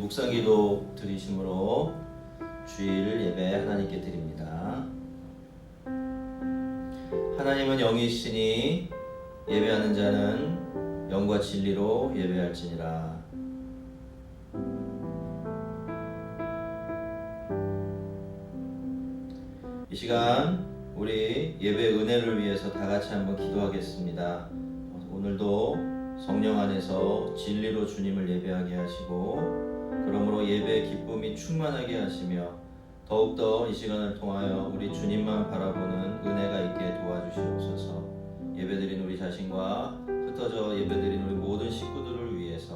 묵상기도 드리심으로 주일 예배 하나님께 드립니다. 하나님은 영이시니 예배하는 자는 영과 진리로 예배할지니라. 이 시간 우리 예배 은혜를 위해서 다 같이 한번 기도하겠습니다. 오늘도 성령 안에서 진리로 주님을 예배하게 하시고, 그러므로 예배의 기쁨이 충만하게 하시며 더욱더 이 시간을 통하여 우리 주님만 바라보는 은혜가 있게 도와주시옵소서. 예배드린 우리 자신과 흩어져 예배드린 우리 모든 식구들을 위해서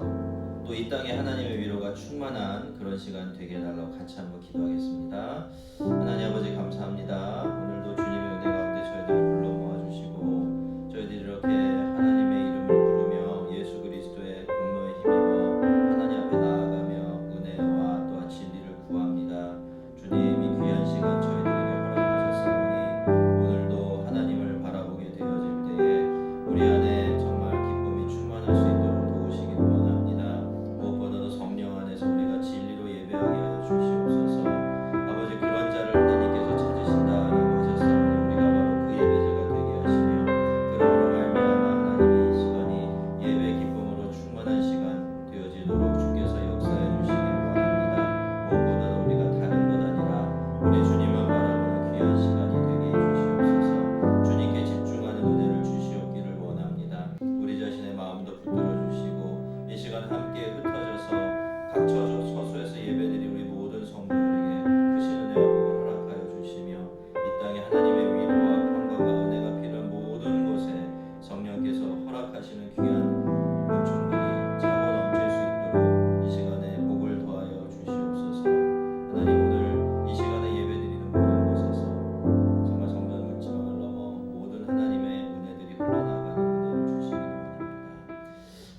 또 이 땅에 하나님의 위로가 충만한 그런 시간 되게 해달라고 같이 한번 기도하겠습니다. 하나님 아버지 감사합니다. 오늘도 주님의 은혜 가운데 저희들을 불러 모아주시고 저희들이 이렇게 하나님의 이름을 부르며 예수 그리스도의 공로에 힘입어 하나님 앞에 나아가며 은혜와 또한 진리를 구합니다. 주님, 이 귀한 시간 저희들에게 허락하셨사오니 오늘도 하나님을 바라보게 되어질 때에 우리 안에 정말 기쁨이 충만할 수 있도록 도우시기를 원합니다. 무엇보다도 성령 안에서 우리가 진리로 예배하게 하여 주시옵소서. 아버지, 그런 자를 하나님께서 찾으신다라고 하셨사오니 우리가 바로 그 예배자가 되게 하시며, 그러므로 말미암아 하나님이 이 시간이 예배의 기쁨으로 충만한 시간 되어지도록 주께서 역사해 주시기를 원합니다. 무엇보다도 우리가 다른 것 아니라 우리 주님만 바라보는 귀한 시간이 되게 해주시옵소서. 주님께 집중하는 은혜를 주시옵기를 원합니다. 우리 자신의 마음도 붙들어 주시고 이 시간 함께 흩어져서 각 처소에서 예배드린 우리 모든 성도들에게 크신 은혜와 복을 허락하여 주시며 이 땅에 하나님의 위로와 평강과 은혜가 필요한 모든 곳에 성령께서 허락하시는 귀한 은총들이 차고 넘칠 수 있도록 이 시간에 복을 더하여 주시옵소서. 하나님, 오늘 이 시간에 예배드리는 모든 곳에서 정말 성전 문지방을 넘어 모든 하나님의 은혜들이 흘러나가는 은혜를 주시기를 원합니다.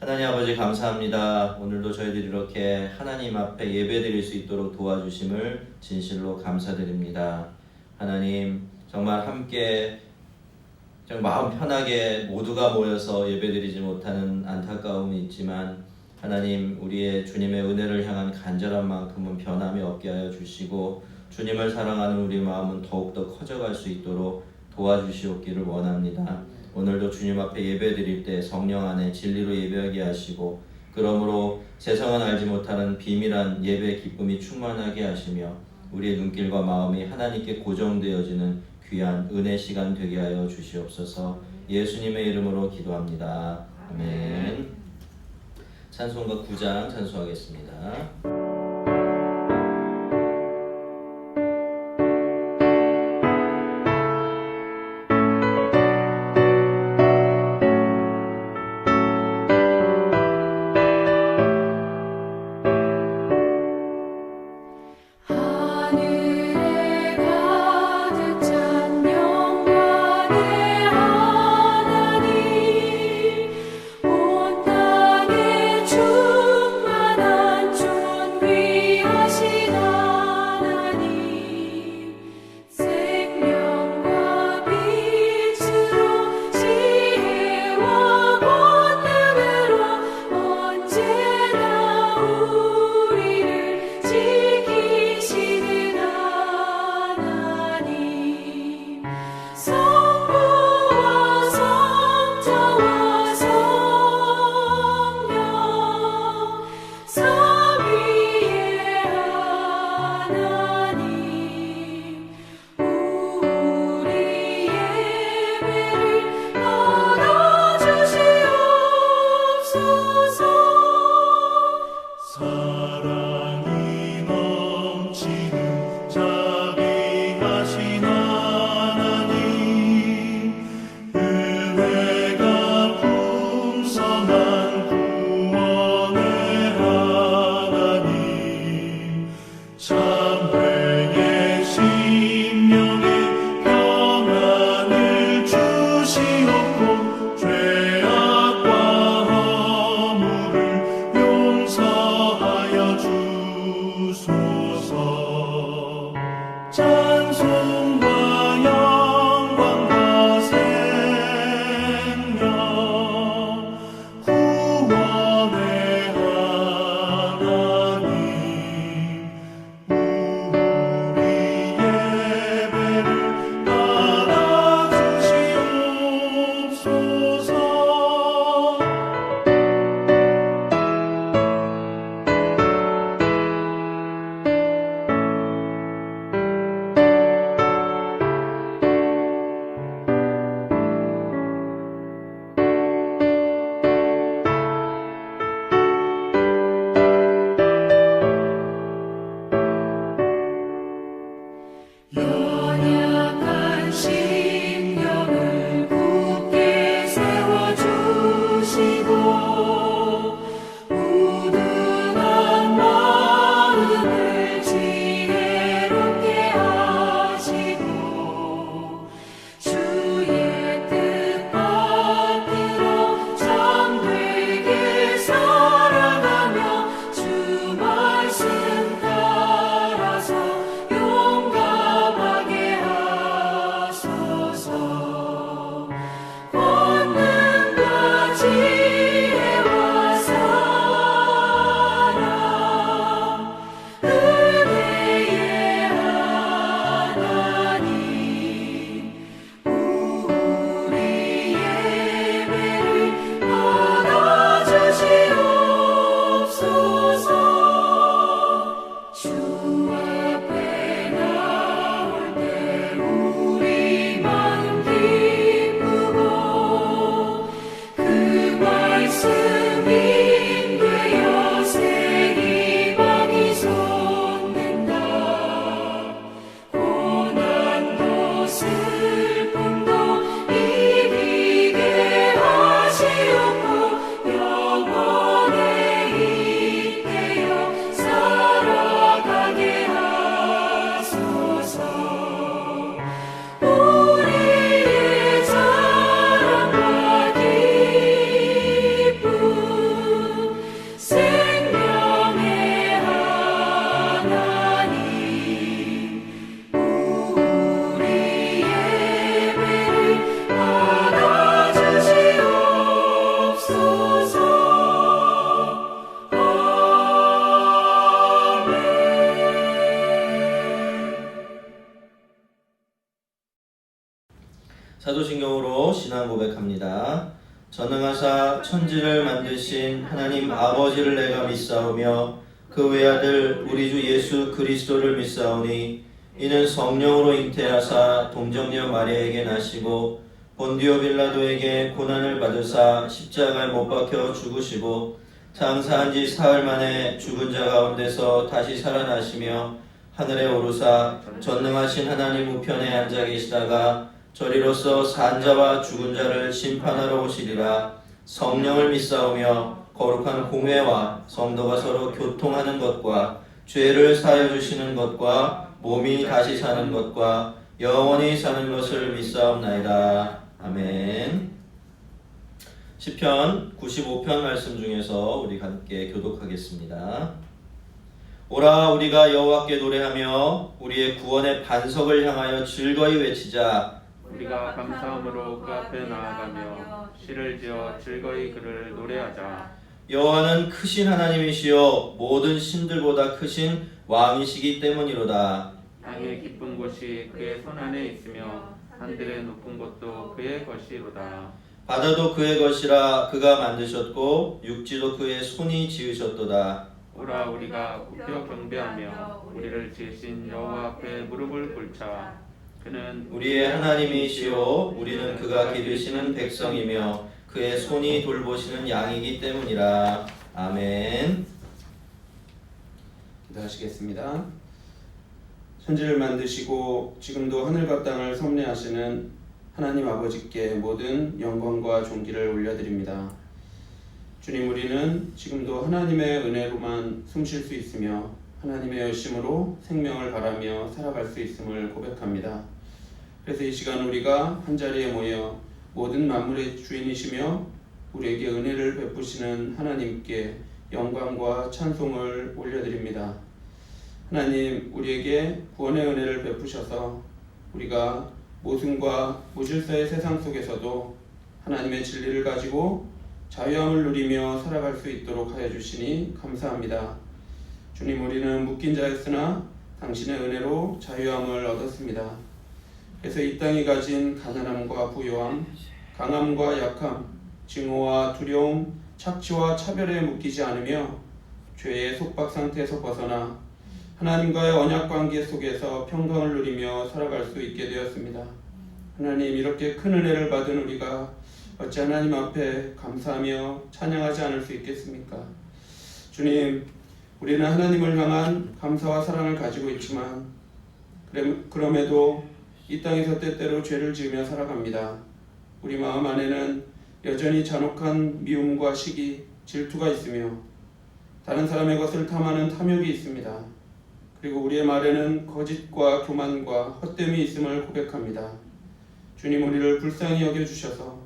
하나님 아버지 감사합니다. 오늘도 저희들이 이렇게 하나님 앞에 예배드릴 수 있도록 도와주심을 진실로 감사드립니다. 하나님, 정말 함께 마음 편하게 모두가 모여서 예배드리지 못하는 안타까움이 있지만, 하나님, 우리의 주님의 은혜를 향한 간절한 만큼은 변함이 없게 하여 주시고 주님을 사랑하는 우리 마음은 더욱더 커져갈 수 있도록 도와주시옵기를 원합니다. 오늘도 주님 앞에 예배드릴 때 성령 안에 진리로 예배하게 하시고, 그러므로 세상은 알지 못하는 비밀한 예배의 기쁨이 충만하게 하시며 우리의 눈길과 마음이 하나님께 고정되어지는 귀한 은혜 시간 되게 하여 주시옵소서. 예수님의 이름으로 기도합니다. 아멘. 찬송가 9장 찬송하겠습니다. 사도신경으로 신앙 고백합니다. 전능하사 천지를 만드신 하나님 아버지를 내가 믿사오며 그 외아들 우리 주 예수 그리스도를 믿사오니 이는 성령으로 잉태하사 동정녀 마리아에게 나시고 본디오 빌라도에게 고난을 받으사 십자가에 못 박혀 죽으시고 장사한 지 사흘 만에 죽은 자 가운데서 다시 살아나시며 하늘에 오르사 전능하신 하나님 우편에 앉아 계시다가 저리로서 산 자와 죽은 자를 심판하러 오시리라. 성령을 믿사오며 거룩한 공회와 성도가 서로 교통하는 것과 죄를 사하여 주시는 것과 몸이 다시 사는 것과 영원히 사는 것을 믿사옵나이다. 아멘. 시편 95편 말씀 중에서 우리 함께 교독하겠습니다. 오라 우리가 여호와께 노래하며 우리의 구원의 반석을 향하여 즐거이 외치자. 우리가 감사함으로 그 앞에 나아가며 시를 지어 즐거이 그를 노래하자. 여호와는 크신 하나님이시요 모든 신들보다 크신 왕이시기 때문이로다. 땅의 깊은 곳이 그의 손 안에 있으며 하늘의 높은 곳도 그의 것이로다. 바다도 그의 것이라 그가 만드셨고 육지도 그의 손이 지으셨도다. 오라 우리가 굽혀 경배하며 우리를 지으신 여호와 앞에 무릎을 꿇자. 그는 우리의 하나님이시요 우리는 그가 기르시는 백성이며 그의 손이 돌보시는 양이기 때문이라. 아멘. 기도하시겠습니다. 천지를 만드시고 지금도 하늘과 땅을 섭리하시는 하나님 아버지께 모든 영광과 존귀를 올려드립니다. 주님, 우리는 지금도 하나님의 은혜로만 숨쉴 수 있으며 하나님의 열심으로 생명을 바라며 살아갈 수 있음을 고백합니다. 그래서 이 시간 우리가 한자리에 모여 모든 만물의 주인이시며 우리에게 은혜를 베푸시는 하나님께 영광과 찬송을 올려드립니다. 하나님, 우리에게 구원의 은혜를 베푸셔서 우리가 모순과 무질서의 세상 속에서도 하나님의 진리를 가지고 자유함을 누리며 살아갈 수 있도록 하여 주시니 감사합니다. 주님, 우리는 묶인 자였으나 당신의 은혜로 자유함을 얻었습니다. 그래서 이 땅이 가진 가난함과 부요함, 강함과 약함, 증오와 두려움, 착취와 차별에 묶이지 않으며 죄의 속박 상태에서 벗어나 하나님과의 언약 관계 속에서 평강을 누리며 살아갈 수 있게 되었습니다. 하나님, 이렇게 큰 은혜를 받은 우리가 어찌 하나님 앞에 감사하며 찬양하지 않을 수 있겠습니까? 주님, 우리는 하나님을 향한 감사와 사랑을 가지고 있지만 그럼에도 이 땅에서 때때로 죄를 지으며 살아갑니다. 우리 마음 안에는 여전히 잔혹한 미움과 시기, 질투가 있으며 다른 사람의 것을 탐하는 탐욕이 있습니다. 그리고 우리의 말에는 거짓과 교만과 헛됨이 있음을 고백합니다. 주님, 우리를 불쌍히 여겨주셔서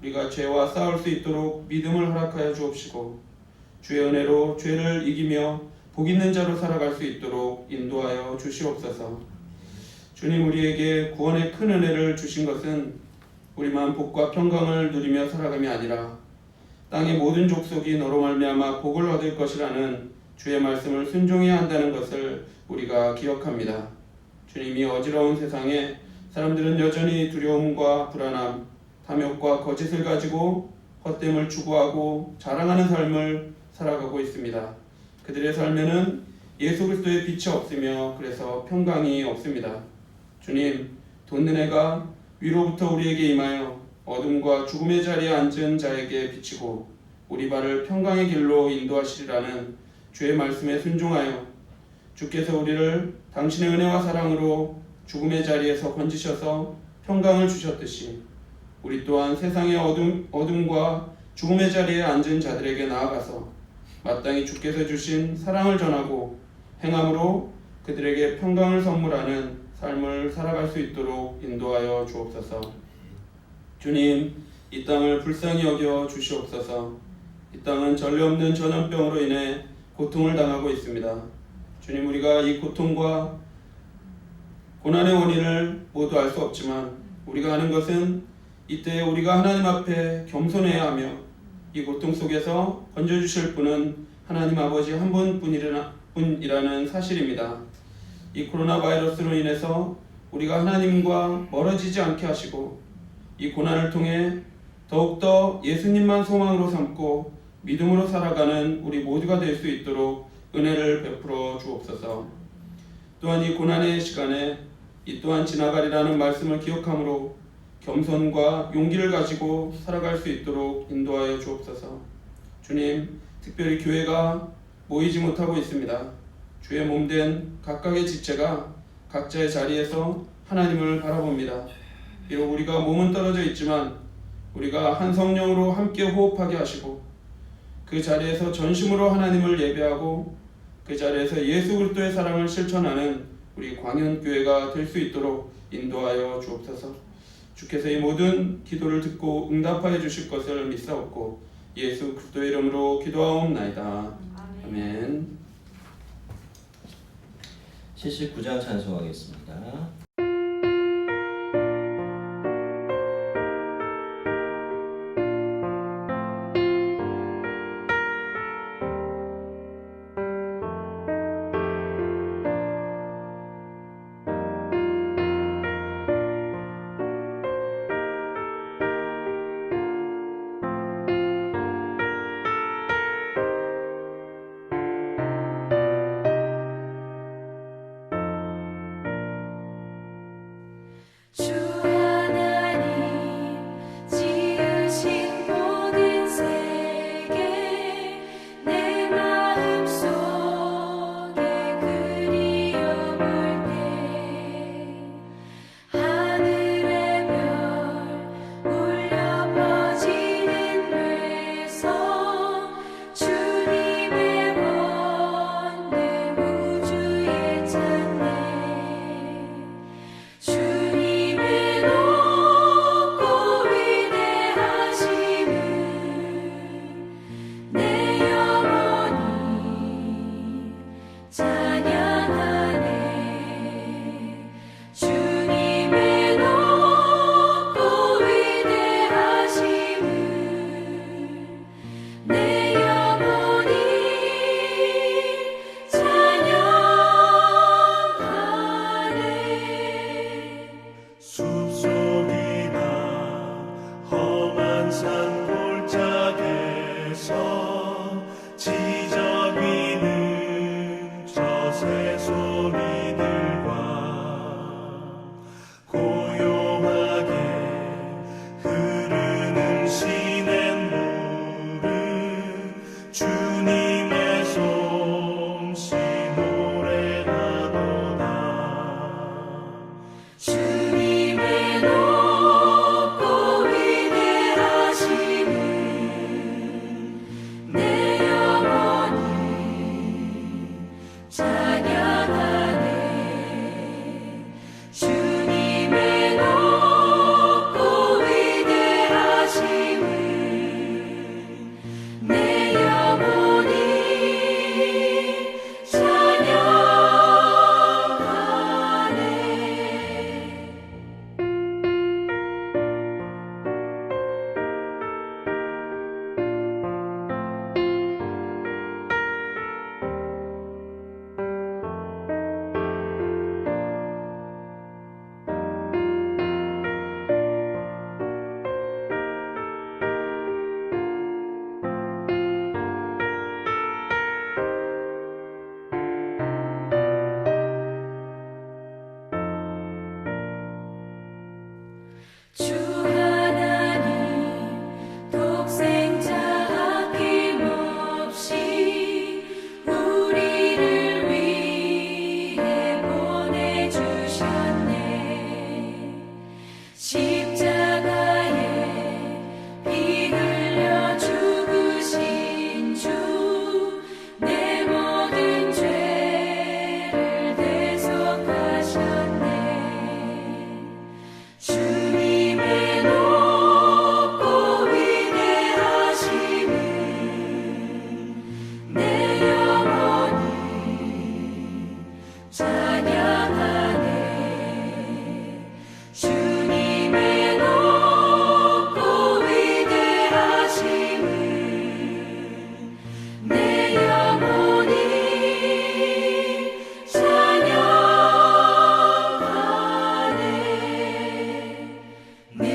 우리가 죄와 싸울 수 있도록 믿음을 허락하여 주옵시고 주의 은혜로 죄를 이기며 복 있는 자로 살아갈 수 있도록 인도하여 주시옵소서. 주님, 우리에게 구원의 큰 은혜를 주신 것은 우리만 복과 평강을 누리며 살아감이 아니라 땅의 모든 족속이 너로 말미암아 복을 얻을 것이라는 주의 말씀을 순종해야 한다는 것을 우리가 기억합니다. 주님이 어지러운 세상에 사람들은 여전히 두려움과 불안함, 탐욕과 거짓을 가지고 헛됨을 추구하고 자랑하는 삶을 살아가고 있습니다. 그들의 삶에는 예수 그리스도의 빛이 없으며 그래서 평강이 없습니다. 주님, 돈느네가 위로부터 우리에게 임하여 어둠과 죽음의 자리에 앉은 자에게 비치고 우리 발을 평강의 길로 인도하시리라는 주의 말씀에 순종하여 주께서 우리를 당신의 은혜와 사랑으로 죽음의 자리에서 건지셔서 평강을 주셨듯이 우리 또한 세상의 어둠과 죽음의 자리에 앉은 자들에게 나아가서 마땅히 주께서 주신 사랑을 전하고 행함으로 그들에게 평강을 선물하는 삶을 살아갈 수 있도록 인도하여 주옵소서. 주님, 이 땅을 불쌍히 여겨 주시옵소서. 이 땅은 전례 없는 전염병으로 인해 고통을 당하고 있습니다. 주님, 우리가 이 고통과 고난의 원인을 모두 알 수 없지만 우리가 아는 것은 이때 우리가 하나님 앞에 겸손해야 하며 이 고통 속에서 건져주실 분은 하나님 아버지 한 분이라는 사실입니다. 이 코로나 바이러스로 인해서 우리가 하나님과 멀어지지 않게 하시고 이 고난을 통해 더욱더 예수님만 소망으로 삼고 믿음으로 살아가는 우리 모두가 될 수 있도록 은혜를 베풀어 주옵소서. 또한 이 고난의 시간에 이 또한 지나가리라는 말씀을 기억함으로 겸손과 용기를 가지고 살아갈 수 있도록 인도하여 주옵소서. 주님, 특별히 교회가 모이지 못하고 있습니다. 주의 몸된 각각의 지체가 각자의 자리에서 하나님을 바라봅니다. 비록 우리가 몸은 떨어져 있지만 우리가 한 성령으로 함께 호흡하게 하시고 그 자리에서 전심으로 하나님을 예배하고 그 자리에서 예수 그리스도의 사랑을 실천하는 우리 광현교회가 될 수 있도록 인도하여 주옵소서. 주께서 이 모든 기도를 듣고 응답하여 주실 것을 믿사옵고 예수 그리스도의 이름으로 기도하옵나이다. 아멘. 79장 찬송하겠습니다.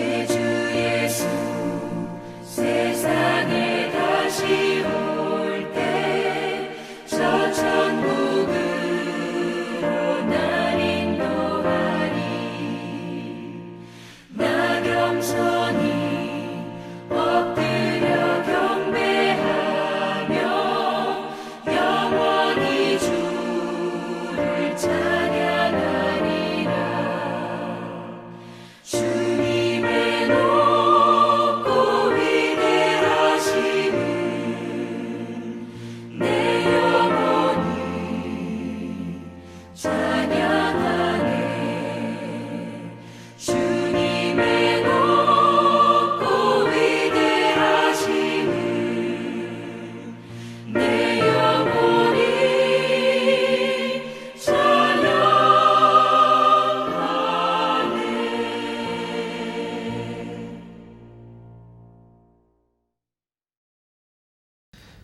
내 주 찬양하네 주님의 높고 위대하심을 내 영혼이 찬양하네.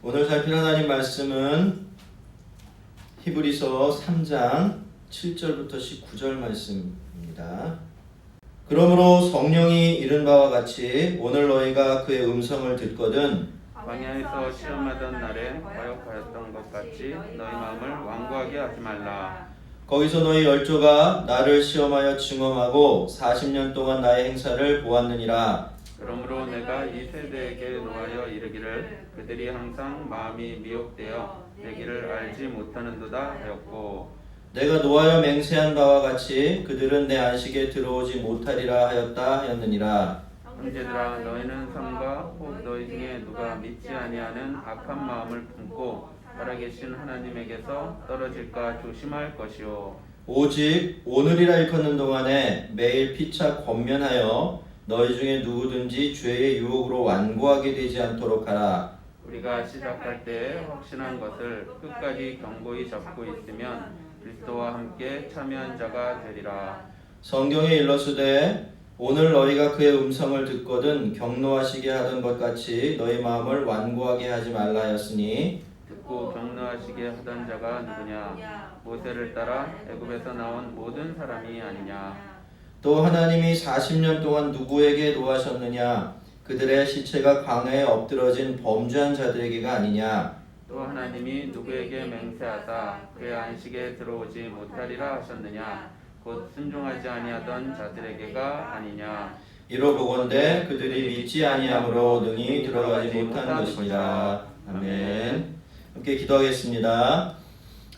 오늘 살필 하나님 말씀은 히브리서 3장 7절부터 19절 말씀입니다. 그러므로 성령이 이른 바와 같이 오늘 너희가 그의 음성을 듣거든 광야에서 시험하던 날에 과욕하였던 것 같이 너희 마음을 완고하게 하지 말라. 거기서 너희 열조가 나를 시험하여 증언하고 40년 동안 나의 행사를 보았느니라. 그러므로 내가 이 세대에게 노하여 이르기를 그들이 항상 마음이 미혹되어 내 길을 알지 못하는도다 하였고 내가 노하여 맹세한 바와 같이 그들은 내 안식에 들어오지 못하리라 하였다 하였느니라. 형제들아 너희는 삼가 혹 너희 중에 누가 믿지 아니하는 악한 마음을 품고 살아계신 하나님에게서 떨어질까 조심할 것이요 오직 오늘이라 일컫는 동안에 매일 피차 권면하여 너희 중에 누구든지 죄의 유혹으로 완고하게 되지 않도록 하라. 우리가 시작할 때 확신한 것을 끝까지 견고히 잡고 있으면 그리스도와 함께 참여한 자가 되리라. 성경에 일러스되 오늘 너희가 그의 음성을 듣거든 경노하시게 하던 것 같이 너희 마음을 완고하게 하지 말라 하였으니 듣고 격노하시게 하던 자가 누구냐? 모세를 따라 애굽에서 나온 모든 사람이 아니냐? 또 하나님이 40년 동안 누구에게 노하셨느냐? 그들의 시체가 광야에 엎드러진 범죄한 자들에게가 아니냐? 또 하나님이 누구에게 맹세하사 그의 안식에 들어오지 못하리라 하셨느냐? 곧 순종하지 아니하던 자들에게가 아니냐? 이로 보건대 그들이 믿지 아니함으로 능히 들어가지 못한 것이니라. 아멘. 함께 기도하겠습니다.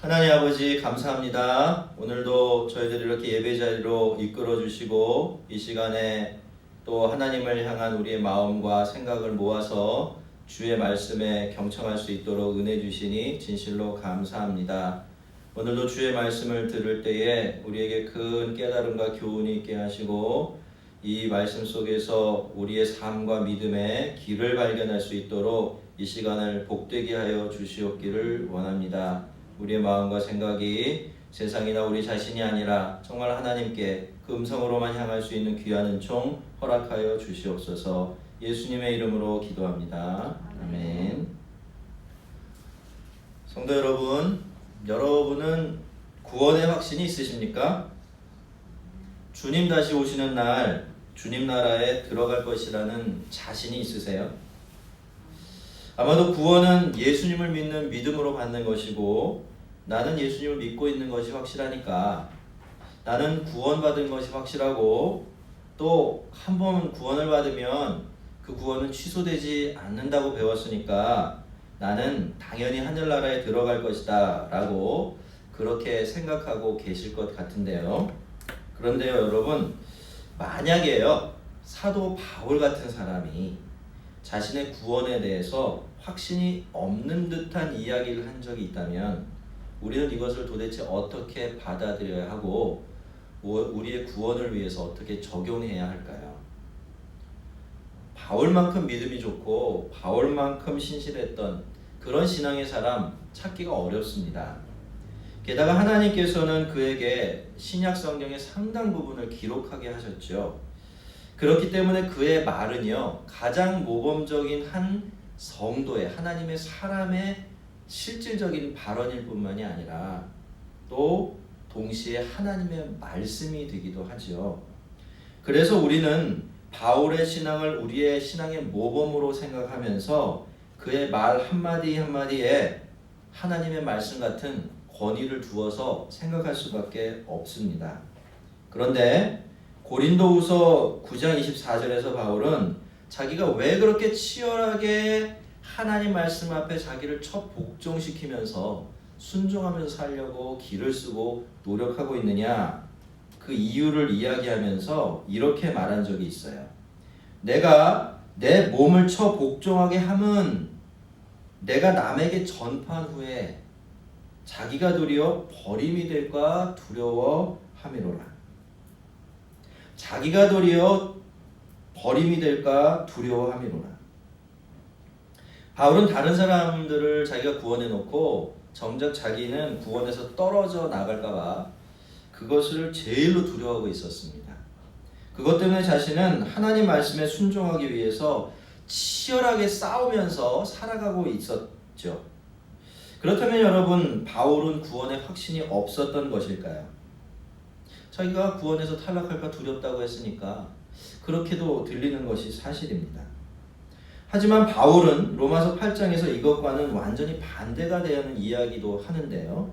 하나님 아버지 감사합니다. 오늘도 저희들 이렇게 예배 자리로 이끌어 주시고 이 시간에 또 하나님을 향한 우리의 마음과 생각을 모아서 주의 말씀에 경청할 수 있도록 은혜 주시니 진실로 감사합니다. 오늘도 주의 말씀을 들을 때에 우리에게 큰 깨달음과 교훈이 있게 하시고 이 말씀 속에서 우리의 삶과 믿음의 길을 발견할 수 있도록 이 시간을 복되게 하여 주시옵기를 원합니다. 우리의 마음과 생각이 세상이나 우리 자신이 아니라 정말 하나님께 그 음성으로만 향할 수 있는 귀한 은총 허락하여 주시옵소서. 예수님의 이름으로 기도합니다. 아멘. 성도 여러분, 여러분은 구원의 확신이 있으십니까? 주님 다시 오시는 날 주님 나라에 들어갈 것이라는 자신이 있으세요? 아마도 구원은 예수님을 믿는 믿음으로 받는 것이고 나는 예수님을 믿고 있는 것이 확실하니까 나는 구원받은 것이 확실하고 또 한 번 구원을 받으면 그 구원은 취소되지 않는다고 배웠으니까 나는 당연히 하늘나라에 들어갈 것이다 라고 그렇게 생각하고 계실 것 같은데요. 그런데요 여러분, 만약에요 사도 바울 같은 사람이 자신의 구원에 대해서 확신이 없는 듯한 이야기를 한 적이 있다면 우리는 이것을 도대체 어떻게 받아들여야 하고 우리의 구원을 위해서 어떻게 적용해야 할까요? 바울만큼 믿음이 좋고 바울만큼 신실했던 그런 신앙의 사람 찾기가 어렵습니다. 게다가 하나님께서는 그에게 신약 성경의 상당 부분을 기록하게 하셨죠. 그렇기 때문에 그의 말은요 가장 모범적인 한 성도의 하나님의 사람의 실질적인 발언일 뿐만이 아니라 또 동시에 하나님의 말씀이 되기도 하죠. 그래서 우리는 바울의 신앙을 우리의 신앙의 모범으로 생각하면서 그의 말 한마디 한마디에 하나님의 말씀 같은 권위를 두어서 생각할 수밖에 없습니다. 그런데 고린도후서 9장 24절에서 바울은 자기가 왜 그렇게 치열하게 하나님 말씀 앞에 자기를 첫 복종시키면서 순종하면서 살려고 기를 쓰고 노력하고 있느냐, 그 이유를 이야기하면서 이렇게 말한 적이 있어요. 내가 내 몸을 쳐 복종하게 함은 내가 남에게 전파한 후에 자기가 도리어 버림이 될까 두려워함이로라. 자기가 도리어 버림이 될까 두려워함이로라. 바울은 다른 사람들을 자기가 구원해 놓고 정작 자기는 구원에서 떨어져 나갈까 봐 그것을 제일로 두려워하고 있었습니다. 그것 때문에 자신은 하나님 말씀에 순종하기 위해서 치열하게 싸우면서 살아가고 있었죠. 그렇다면 여러분, 바울은 구원에 확신이 없었던 것일까요? 자기가 구원에서 탈락할까 두렵다고 했으니까 그렇게도 들리는 것이 사실입니다. 하지만 바울은 로마서 8장에서 이것과는 완전히 반대가 되는 이야기도 하는데요.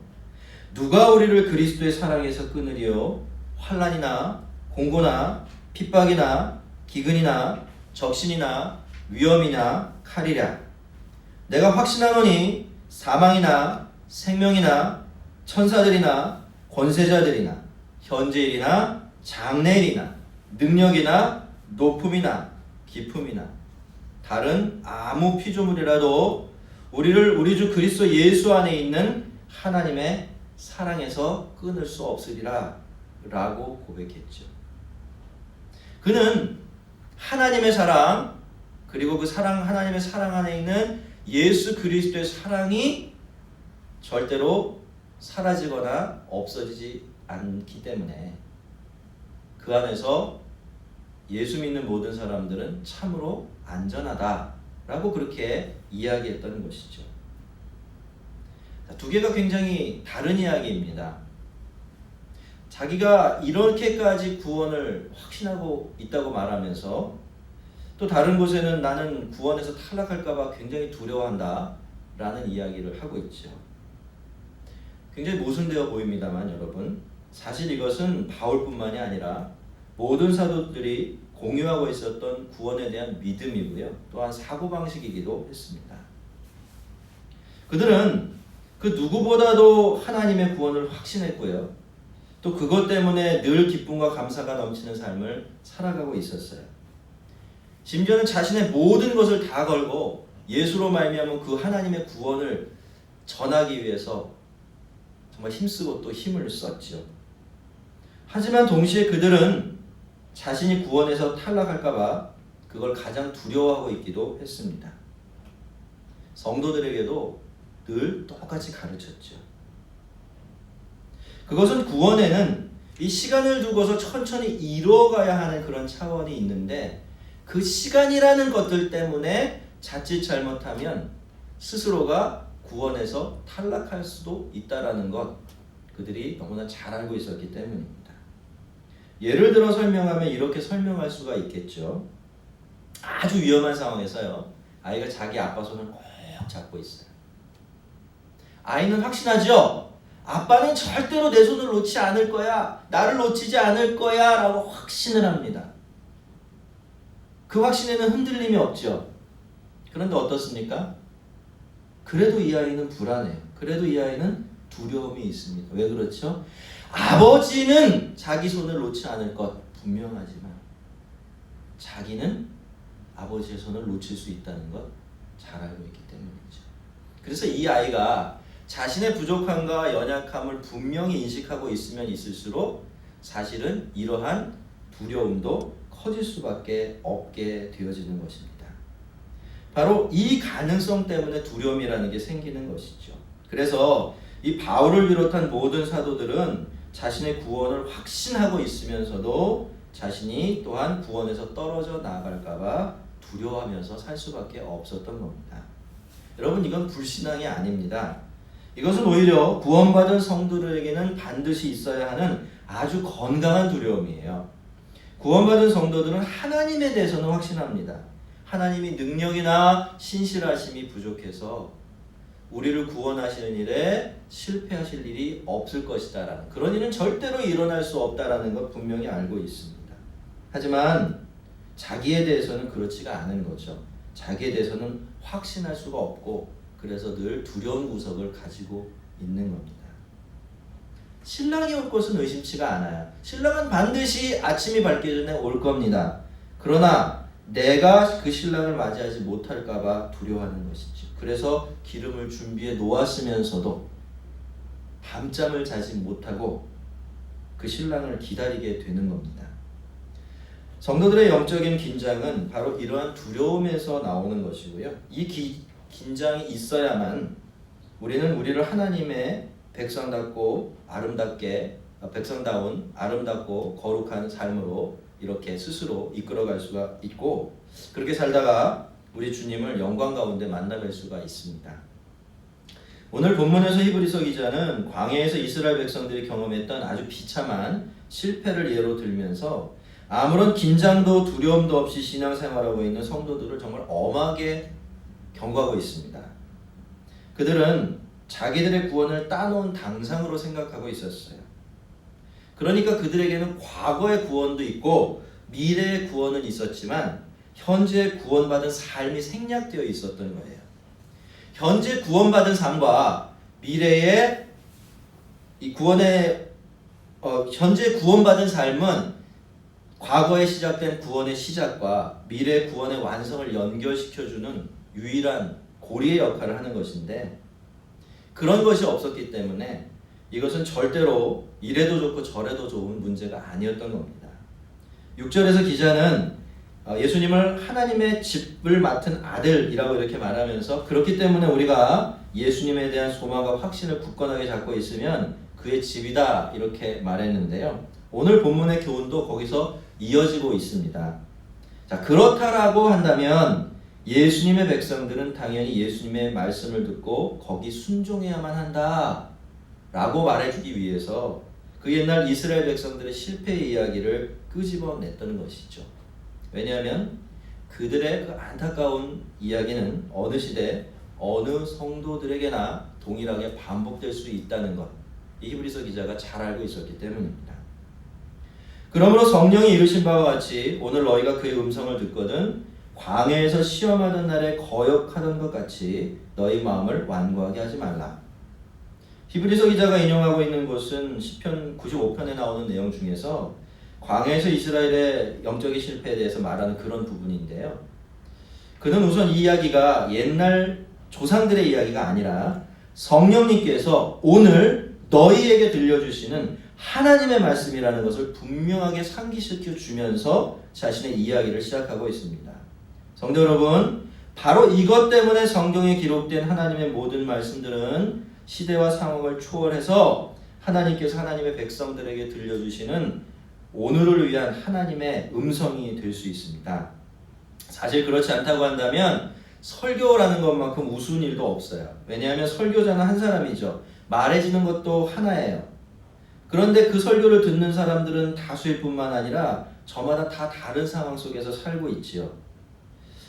누가 우리를 그리스도의 사랑에서 끊으리요? 환난이나 공고나 핍박이나 기근이나 적신이나 위험이나 칼이랴. 내가 확신하노니 사망이나 생명이나 천사들이나 권세자들이나 현재일이나 장래일이나 능력이나 높음이나 깊음이나 다른 아무 피조물이라도 우리를 우리 주 그리스도 예수 안에 있는 하나님의 사랑에서 끊을 수 없으리라 라고 고백했죠. 그는 하나님의 사랑, 그리고 그 사랑, 하나님의 사랑 안에 있는 예수 그리스도의 사랑이 절대로 사라지거나 없어지지 않기 때문에 그 안에서 예수 믿는 모든 사람들은 참으로 안전하다라고 그렇게 이야기했던 것이죠. 두 개가 굉장히 다른 이야기입니다. 자기가 이렇게까지 구원을 확신하고 있다고 말하면서 또 다른 곳에는 나는 구원에서 탈락할까 봐 굉장히 두려워한다 라는 이야기를 하고 있죠. 굉장히 모순되어 보입니다만 여러분, 사실 이것은 바울뿐만이 아니라 모든 사도들이 공유하고 있었던 구원에 대한 믿음이고요. 또한 사고방식이기도 했습니다. 그들은 그 누구보다도 하나님의 구원을 확신했고요. 또 그것 때문에 늘 기쁨과 감사가 넘치는 삶을 살아가고 있었어요. 심지어는 자신의 모든 것을 다 걸고 예수로 말미암은 그 하나님의 구원을 전하기 위해서 정말 힘쓰고 또 힘을 썼죠. 하지만 동시에 그들은 자신이 구원에서 탈락할까 봐 그걸 가장 두려워하고 있기도 했습니다. 성도들에게도 늘 똑같이 가르쳤죠. 그것은 구원에는 이 시간을 두고서 천천히 이루어가야 하는 그런 차원이 있는데 그 시간이라는 것들 때문에 자칫 잘못하면 스스로가 구원에서 탈락할 수도 있다라는 것 그들이 너무나 잘 알고 있었기 때문입니다. 예를 들어 설명하면 이렇게 설명할 수가 있겠죠. 아주 위험한 상황에서요. 아이가 자기 아빠 손을 꼭 잡고 있어요. 아이는 확신하죠. 아빠는 절대로 내 손을 놓지 않을 거야. 나를 놓치지 않을 거야 라고 확신을 합니다. 그 확신에는 흔들림이 없죠. 그런데 어떻습니까? 그래도 이 아이는 불안해요. 그래도 이 아이는 두려움이 있습니다. 왜 그렇죠? 아버지는 자기 손을 놓지 않을 것 분명하지만 자기는 아버지의 손을 놓칠 수 있다는 것 잘 알고 있기 때문이죠. 그래서 이 아이가 자신의 부족함과 연약함을 분명히 인식하고 있으면 있을수록 사실은 이러한 두려움도 커질 수밖에 없게 되어지는 것입니다. 바로 이 가능성 때문에 두려움이라는 게 생기는 것이죠. 그래서 이 바울을 비롯한 모든 사도들은 자신의 구원을 확신하고 있으면서도 자신이 또한 구원에서 떨어져 나갈까 봐 두려워하면서 살 수밖에 없었던 겁니다. 여러분, 이건 불신앙이 아닙니다. 이것은 오히려 구원받은 성도들에게는 반드시 있어야 하는 아주 건강한 두려움이에요. 구원받은 성도들은 하나님에 대해서는 확신합니다. 하나님이 능력이나 신실하심이 부족해서 우리를 구원하시는 일에 실패하실 일이 없을 것이다라는 그런 일은 절대로 일어날 수 없다라는 것 분명히 알고 있습니다. 하지만 자기에 대해서는 그렇지가 않은 거죠. 자기에 대해서는 확신할 수가 없고 그래서 늘 두려운 구석을 가지고 있는 겁니다. 신랑이 올 것은 의심치가 않아요. 신랑은 반드시 아침이 밝기 전에 올 겁니다. 그러나 내가 그 신랑을 맞이하지 못할까 봐 두려워하는 것이죠. 그래서 기름을 준비해 놓았으면서도 밤잠을 자지 못하고 그 신랑을 기다리게 되는 겁니다. 성도들의 영적인 긴장은 바로 이러한 두려움에서 나오는 것이고요. 이 긴장이 있어야만 우리는 우리를 하나님의 백성답고 백성다운 아름답고 거룩한 삶으로 이렇게 스스로 이끌어갈 수가 있고, 그렇게 살다가 우리 주님을 영광 가운데 만나뵐 수가 있습니다. 오늘 본문에서 히브리서 기자는 광야에서 이스라엘 백성들이 경험했던 아주 비참한 실패를 예로 들면서 아무런 긴장도 두려움도 없이 신앙생활하고 있는 성도들을 정말 엄하게 경고하고 있습니다. 그들은 자기들의 구원을 따놓은 당상으로 생각하고 있었어요. 그러니까 그들에게는 과거의 구원도 있고 미래의 구원은 있었지만 현재 구원받은 삶이 생략되어 있었던 거예요. 현재 구원받은 삶과 미래의 이 구원의 현재 구원받은 삶은 과거에 시작된 구원의 시작과 미래의 구원의 완성을 연결시켜주는 유일한 고리의 역할을 하는 것인데, 그런 것이 없었기 때문에 이것은 절대로 이래도 좋고 저래도 좋은 문제가 아니었던 겁니다. 6절에서 기자는 예수님을 하나님의 집을 맡은 아들이라고 이렇게 말하면서, 그렇기 때문에 우리가 예수님에 대한 소망과 확신을 굳건하게 잡고 있으면 그의 집이다 이렇게 말했는데요. 오늘 본문의 교훈도 거기서 이어지고 있습니다. 자, 그렇다라고 한다면 예수님의 백성들은 당연히 예수님의 말씀을 듣고 거기 순종해야만 한다 라고 말해주기 위해서 그 옛날 이스라엘 백성들의 실패의 이야기를 끄집어냈던 것이죠. 왜냐하면 그들의 그 안타까운 이야기는 어느 시대 어느 성도들에게나 동일하게 반복될 수 있다는 것, 이 히브리서 기자가 잘 알고 있었기 때문입니다. 그러므로 성령이 이르신 바와 같이 오늘 너희가 그의 음성을 듣거든 광야에서 시험하던 날에 거역하던 것 같이 너희 마음을 완고하게 하지 말라. 히브리서 기자가 인용하고 있는 것은 시편 95편에 나오는 내용 중에서 광야에서 이스라엘의 영적인 실패에 대해서 말하는 그런 부분인데요. 그는 우선 이 이야기가 옛날 조상들의 이야기가 아니라 성령님께서 오늘 너희에게 들려주시는 하나님의 말씀이라는 것을 분명하게 상기시켜 주면서 자신의 이야기를 시작하고 있습니다. 성도 여러분, 바로 이것 때문에 성경에 기록된 하나님의 모든 말씀들은 시대와 상황을 초월해서 하나님께서 하나님의 백성들에게 들려주시는 오늘을 위한 하나님의 음성이 될 수 있습니다. 사실 그렇지 않다고 한다면 설교라는 것만큼 우스운 일도 없어요. 왜냐하면 설교자는 한 사람이죠. 말해지는 것도 하나예요. 그런데 그 설교를 듣는 사람들은 다수일 뿐만 아니라 저마다 다 다른 상황 속에서 살고 있지요.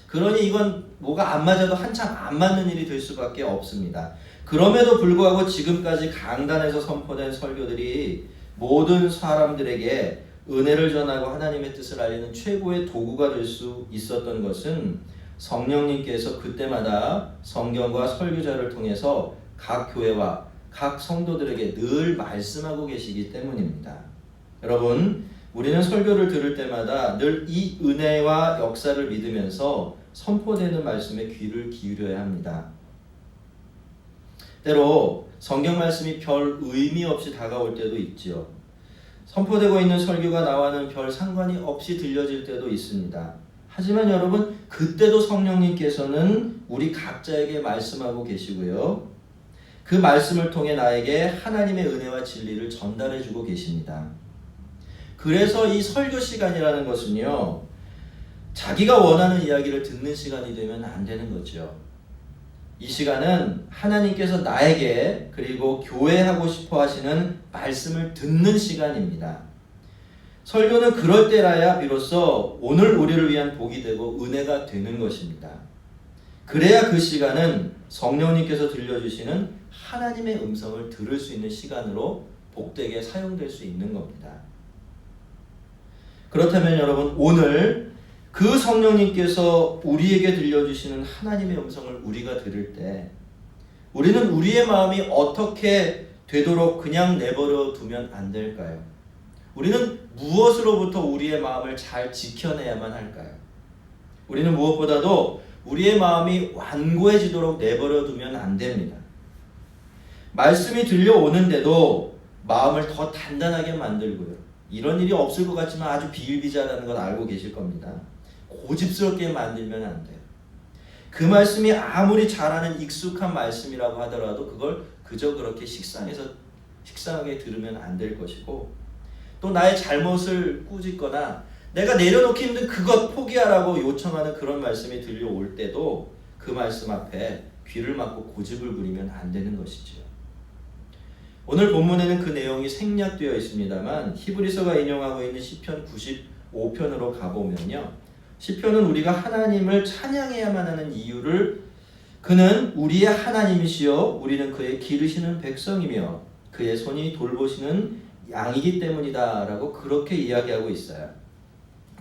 그러니 이건 뭐가 안 맞아도 한참 안 맞는 일이 될 수밖에 없습니다. 그럼에도 불구하고 지금까지 강단에서 선포된 설교들이 모든 사람들에게 은혜를 전하고 하나님의 뜻을 알리는 최고의 도구가 될 수 있었던 것은 성령님께서 그때마다 성경과 설교자를 통해서 각 교회와 각 성도들에게 늘 말씀하고 계시기 때문입니다. 여러분, 우리는 설교를 들을 때마다 늘 이 은혜와 역사를 믿으면서 선포되는 말씀에 귀를 기울여야 합니다. 때로 성경 말씀이 별 의미 없이 다가올 때도 있지요. 선포되고 있는 설교가 나와는 별 상관이 없이 들려질 때도 있습니다. 하지만 여러분, 그때도 성령님께서는 우리 각자에게 말씀하고 계시고요. 그 말씀을 통해 나에게 하나님의 은혜와 진리를 전달해주고 계십니다. 그래서 이 설교 시간이라는 것은요, 자기가 원하는 이야기를 듣는 시간이 되면 안 되는 거죠. 이 시간은 하나님께서 나에게 그리고 교회하고 싶어 하시는 말씀을 듣는 시간입니다. 설교는 그럴 때라야 비로소 오늘 우리를 위한 복이 되고 은혜가 되는 것입니다. 그래야 그 시간은 성령님께서 들려주시는 하나님의 음성을 들을 수 있는 시간으로 복되게 사용될 수 있는 겁니다. 그렇다면 여러분, 오늘 그 성령님께서 우리에게 들려주시는 하나님의 음성을 우리가 들을 때 우리는 우리의 마음이 어떻게 되도록 그냥 내버려 두면 안 될까요? 우리는 무엇으로부터 우리의 마음을 잘 지켜내야만 할까요? 우리는 무엇보다도 우리의 마음이 완고해지도록 내버려 두면 안 됩니다. 말씀이 들려오는데도 마음을 더 단단하게 만들고요. 이런 일이 없을 것 같지만 아주 비일비재하다는 걸 알고 계실 겁니다. 고집스럽게 만들면 안 돼요. 그 말씀이 아무리 잘하는 익숙한 말씀이라고 하더라도 그걸 그저 그렇게 식상하게 들으면 안 될 것이고, 또 나의 잘못을 꾸짖거나 내가 내려놓기 힘든 그것 포기하라고 요청하는 그런 말씀이 들려올 때도 그 말씀 앞에 귀를 막고 고집을 부리면 안 되는 것이지요. 오늘 본문에는 그 내용이 생략되어 있습니다만 히브리서가 인용하고 있는 시편 95편으로 가보면요, 시편은 우리가 하나님을 찬양해야만 하는 이유를 그는 우리의 하나님이시여 우리는 그의 기르시는 백성이며 그의 손이 돌보시는 양이기 때문이다 라고 그렇게 이야기하고 있어요.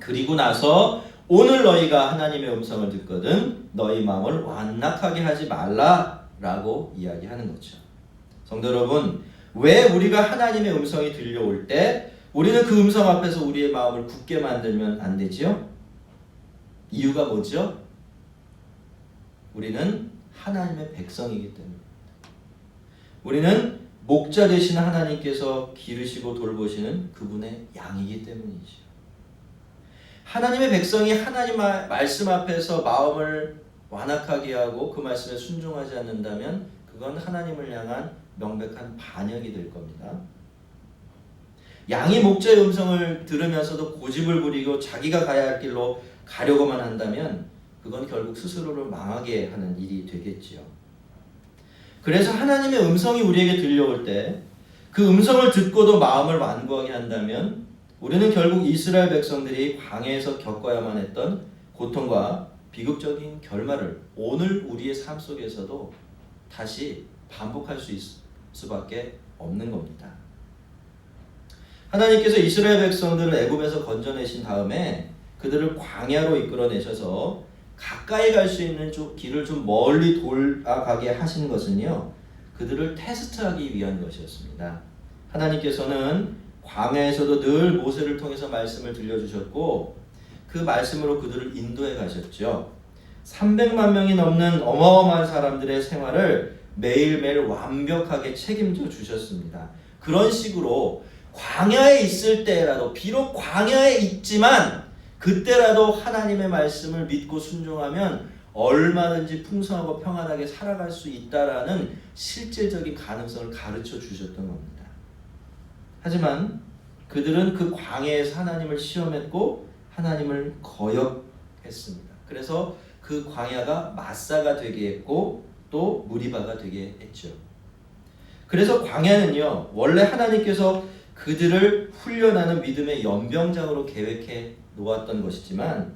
그리고 나서 오늘 너희가 하나님의 음성을 듣거든 너희 마음을 완낙하게 하지 말라 라고 이야기하는 거죠. 성도 여러분, 왜 우리가 하나님의 음성이 들려올 때 우리는 그 음성 앞에서 우리의 마음을 굳게 만들면 안 되지요? 이유가 뭐죠? 우리는 하나님의 백성이기 때문입니다. 우리는 목자 되신 하나님께서 기르시고 돌보시는 그분의 양이기 때문이죠. 하나님의 백성이 하나님 말씀 앞에서 마음을 완악하게 하고 그 말씀에 순종하지 않는다면 그건 하나님을 향한 명백한 반역이 될 겁니다. 양이 목자의 음성을 들으면서도 고집을 부리고 자기가 가야 할 길로 가려고만 한다면 그건 결국 스스로를 망하게 하는 일이 되겠지요. 그래서 하나님의 음성이 우리에게 들려올 때 그 음성을 듣고도 마음을 완고하게 한다면 우리는 결국 이스라엘 백성들이 광야에서 겪어야만 했던 고통과 비극적인 결말을 오늘 우리의 삶 속에서도 다시 반복할 수 있을 수밖에 없는 겁니다. 하나님께서 이스라엘 백성들을 애굽에서 건져내신 다음에 그들을 광야로 이끌어내셔서 가까이 갈 수 있는 길을 좀 멀리 돌아가게 하신 것은요, 그들을 테스트하기 위한 것이었습니다. 하나님께서는 광야에서도 늘 모세를 통해서 말씀을 들려주셨고 그 말씀으로 그들을 인도해 가셨죠. 300만 명이 넘는 어마어마한 사람들의 생활을 매일매일 완벽하게 책임져 주셨습니다. 그런 식으로 광야에 있을 때라도, 비록 광야에 있지만 그때라도 하나님의 말씀을 믿고 순종하면 얼마든지 풍성하고 평안하게 살아갈 수 있다라는 실질적인 가능성을 가르쳐 주셨던 겁니다. 하지만 그들은 그 광야에서 하나님을 시험했고 하나님을 거역했습니다. 그래서 그 광야가 마사가 되게 했고 또 무리바가 되게 했죠. 그래서 광야는요, 원래 하나님께서 그들을 훈련하는 믿음의 연병장으로 계획해 놓았던 것이지만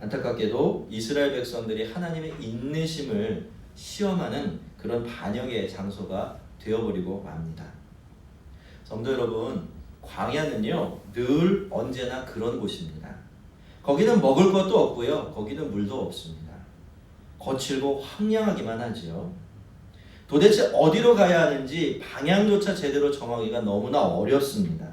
안타깝게도 이스라엘 백성들이 하나님의 인내심을 시험하는 그런 반역의 장소가 되어버리고 맙니다. 성도 여러분, 광야는요 늘 언제나 그런 곳입니다. 거기는 먹을 것도 없고요, 거기는 물도 없습니다. 거칠고 황량하기만 하지요. 도대체 어디로 가야 하는지 방향조차 제대로 정하기가 너무나 어렵습니다.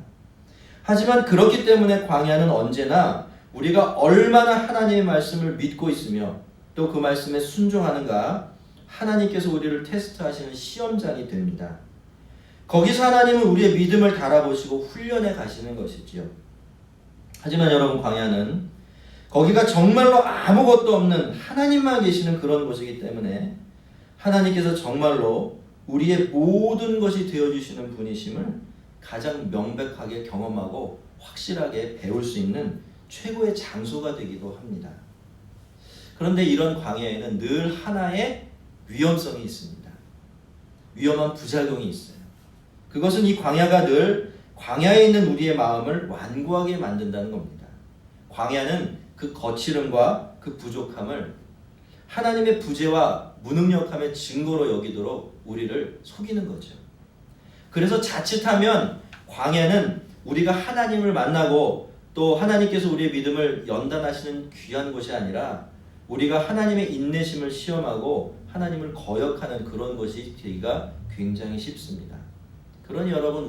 하지만 그렇기 때문에 광야는 언제나 우리가 얼마나 하나님의 말씀을 믿고 있으며 또 그 말씀에 순종하는가 하나님께서 우리를 테스트하시는 시험장이 됩니다. 거기서 하나님은 우리의 믿음을 달아보시고 훈련해 가시는 것이지요. 하지만 여러분, 광야는 거기가 정말로 아무것도 없는 하나님만 계시는 그런 곳이기 때문에 하나님께서 정말로 우리의 모든 것이 되어주시는 분이심을 가장 명백하게 경험하고 확실하게 배울 수 있는 최고의 장소가 되기도 합니다. 그런데 이런 광야에는 늘 하나의 위험성이 있습니다. 위험한 부작용이 있어요. 그것은 이 광야가 늘 광야에 있는 우리의 마음을 완고하게 만든다는 겁니다. 광야는 그 거칠음과 그 부족함을 하나님의 부재와 무능력함의 증거로 여기도록 우리를 속이는 거죠. 그래서 자칫하면 광야는 우리가 하나님을 만나고 또 하나님께서 우리의 믿음을 연단하시는 귀한 곳이 아니라 우리가 하나님의 인내심을 시험하고 하나님을 거역하는 그런 것이 되기가 굉장히 쉽습니다. 그러니 여러분,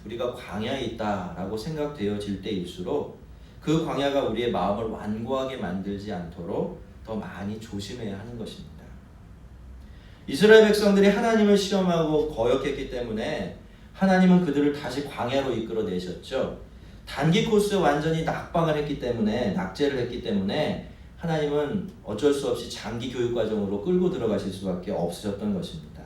우리가 광야에 있다라고 생각되어질 때일수록 그 광야가 우리의 마음을 완고하게 만들지 않도록 더 많이 조심해야 하는 것입니다. 이스라엘 백성들이 하나님을 시험하고 거역했기 때문에 하나님은 그들을 다시 광야로 이끌어내셨죠. 단기 코스에 완전히 낙방을 했기 때문에, 낙제를 했기 때문에 하나님은 어쩔 수 없이 장기 교육 과정으로 끌고 들어가실 수밖에 없으셨던 것입니다.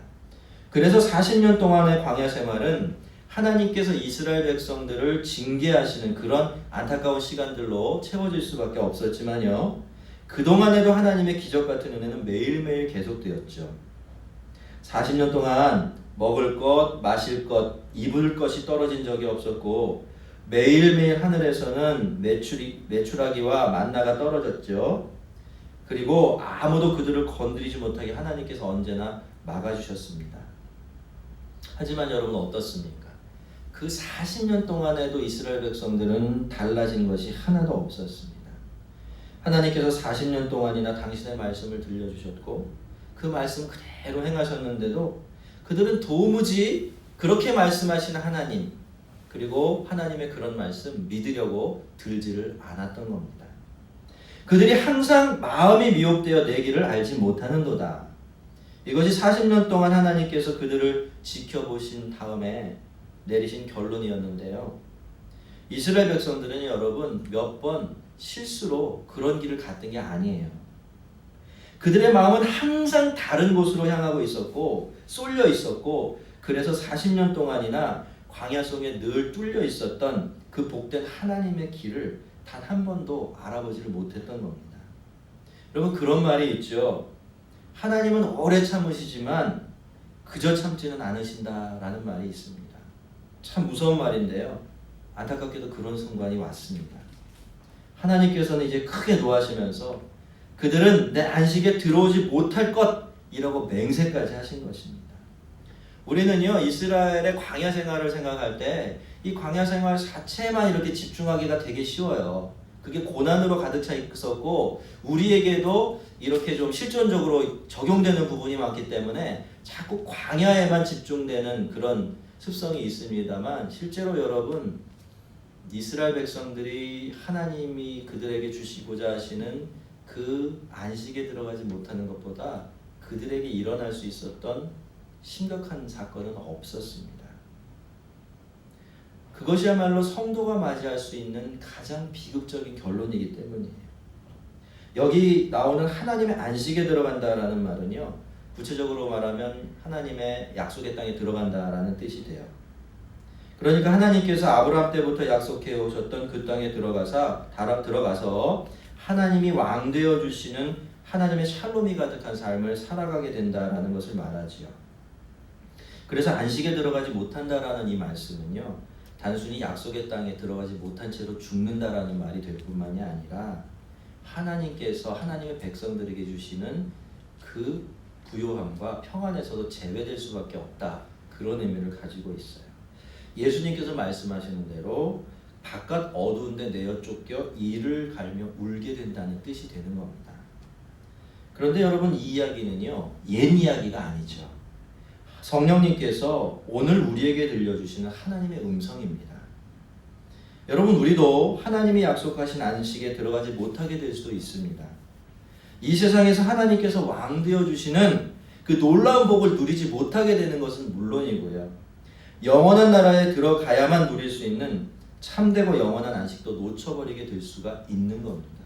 그래서 40년 동안의 광야 생활은 하나님께서 이스라엘 백성들을 징계하시는 그런 안타까운 시간들로 채워질 수밖에 없었지만요, 그동안에도 하나님의 기적 같은 은혜는 매일매일 계속되었죠. 40년 동안 먹을 것, 마실 것, 입을 것이 떨어진 적이 없었고 매일매일 하늘에서는 메추라기와 만나가 떨어졌죠. 그리고 아무도 그들을 건드리지 못하게 하나님께서 언제나 막아주셨습니다. 하지만 여러분 어떻습니까? 그 40년 동안에도 이스라엘 백성들은 달라진 것이 하나도 없었습니다. 하나님께서 40년 동안이나 당신의 말씀을 들려주셨고 그 말씀 그대로 행하셨는데도 그들은 도무지 그렇게 말씀하시는 하나님, 그리고 하나님의 그런 말씀 믿으려고 들지를 않았던 겁니다. 그들이 항상 마음이 미혹되어 내 길을 알지 못하는도다. 이것이 40년 동안 하나님께서 그들을 지켜보신 다음에 내리신 결론이었는데요. 이스라엘 백성들은 여러분 몇 번 실수로 그런 길을 갔던 게 아니에요. 그들의 마음은 항상 다른 곳으로 향하고 있었고 쏠려 있었고, 그래서 40년 동안이나 광야 속에 늘 뚫려 있었던 그 복된 하나님의 길을 단 한 번도 알아보지를 못했던 겁니다. 여러분 그런 말이 있죠. 하나님은 오래 참으시지만 그저 참지는 않으신다라는 말이 있습니다. 참 무서운 말인데요. 안타깝게도 그런 순간이 왔습니다. 하나님께서는 이제 크게 노하시면서 그들은 내 안식에 들어오지 못할 것이라고 맹세까지 하신 것입니다. 우리는요, 이스라엘의 광야 생활을 생각할 때 이 광야 생활 자체만 이렇게 집중하기가 되게 쉬워요. 그게 고난으로 가득 차 있었고 우리에게도 이렇게 좀 실존적으로 적용되는 부분이 많기 때문에 자꾸 광야에만 집중되는 그런 습성이 있습니다만, 실제로 여러분 이스라엘 백성들이 하나님이 그들에게 주시고자 하시는 그 안식에 들어가지 못하는 것보다 그들에게 일어날 수 있었던 심각한 사건은 없었습니다. 그것이야말로 성도가 맞이할 수 있는 가장 비극적인 결론이기 때문이에요. 여기 나오는 하나님의 안식에 들어간다라는 말은요, 구체적으로 말하면 하나님의 약속의 땅에 들어간다라는 뜻이 돼요. 그러니까 하나님께서 아브라함 때부터 약속해 오셨던 그 땅에 들어가서 하나님이 왕 되어 주시는 하나님의 샬롬이 가득한 삶을 살아가게 된다라는 것을 말하지요. 그래서 안식에 들어가지 못한다라는 이 말씀은요, 단순히 약속의 땅에 들어가지 못한 채로 죽는다라는 말이 될 뿐만이 아니라 하나님께서 하나님의 백성들에게 주시는 그 부요함과 평안에서도 제외될 수밖에 없다, 그런 의미를 가지고 있어요. 예수님께서 말씀하시는 대로 바깥 어두운데 내어 쫓겨 이를 갈며 울게 된다는 뜻이 되는 겁니다. 그런데 여러분 이 이야기는요, 옛 이야기가 아니죠. 성령님께서 오늘 우리에게 들려주시는 하나님의 음성입니다. 여러분 우리도 하나님이 약속하신 안식에 들어가지 못하게 될 수도 있습니다. 이 세상에서 하나님께서 왕 되어주시는 그 놀라운 복을 누리지 못하게 되는 것은 물론이고요, 영원한 나라에 들어가야만 누릴 수 있는 참되고 영원한 안식도 놓쳐버리게 될 수가 있는 겁니다.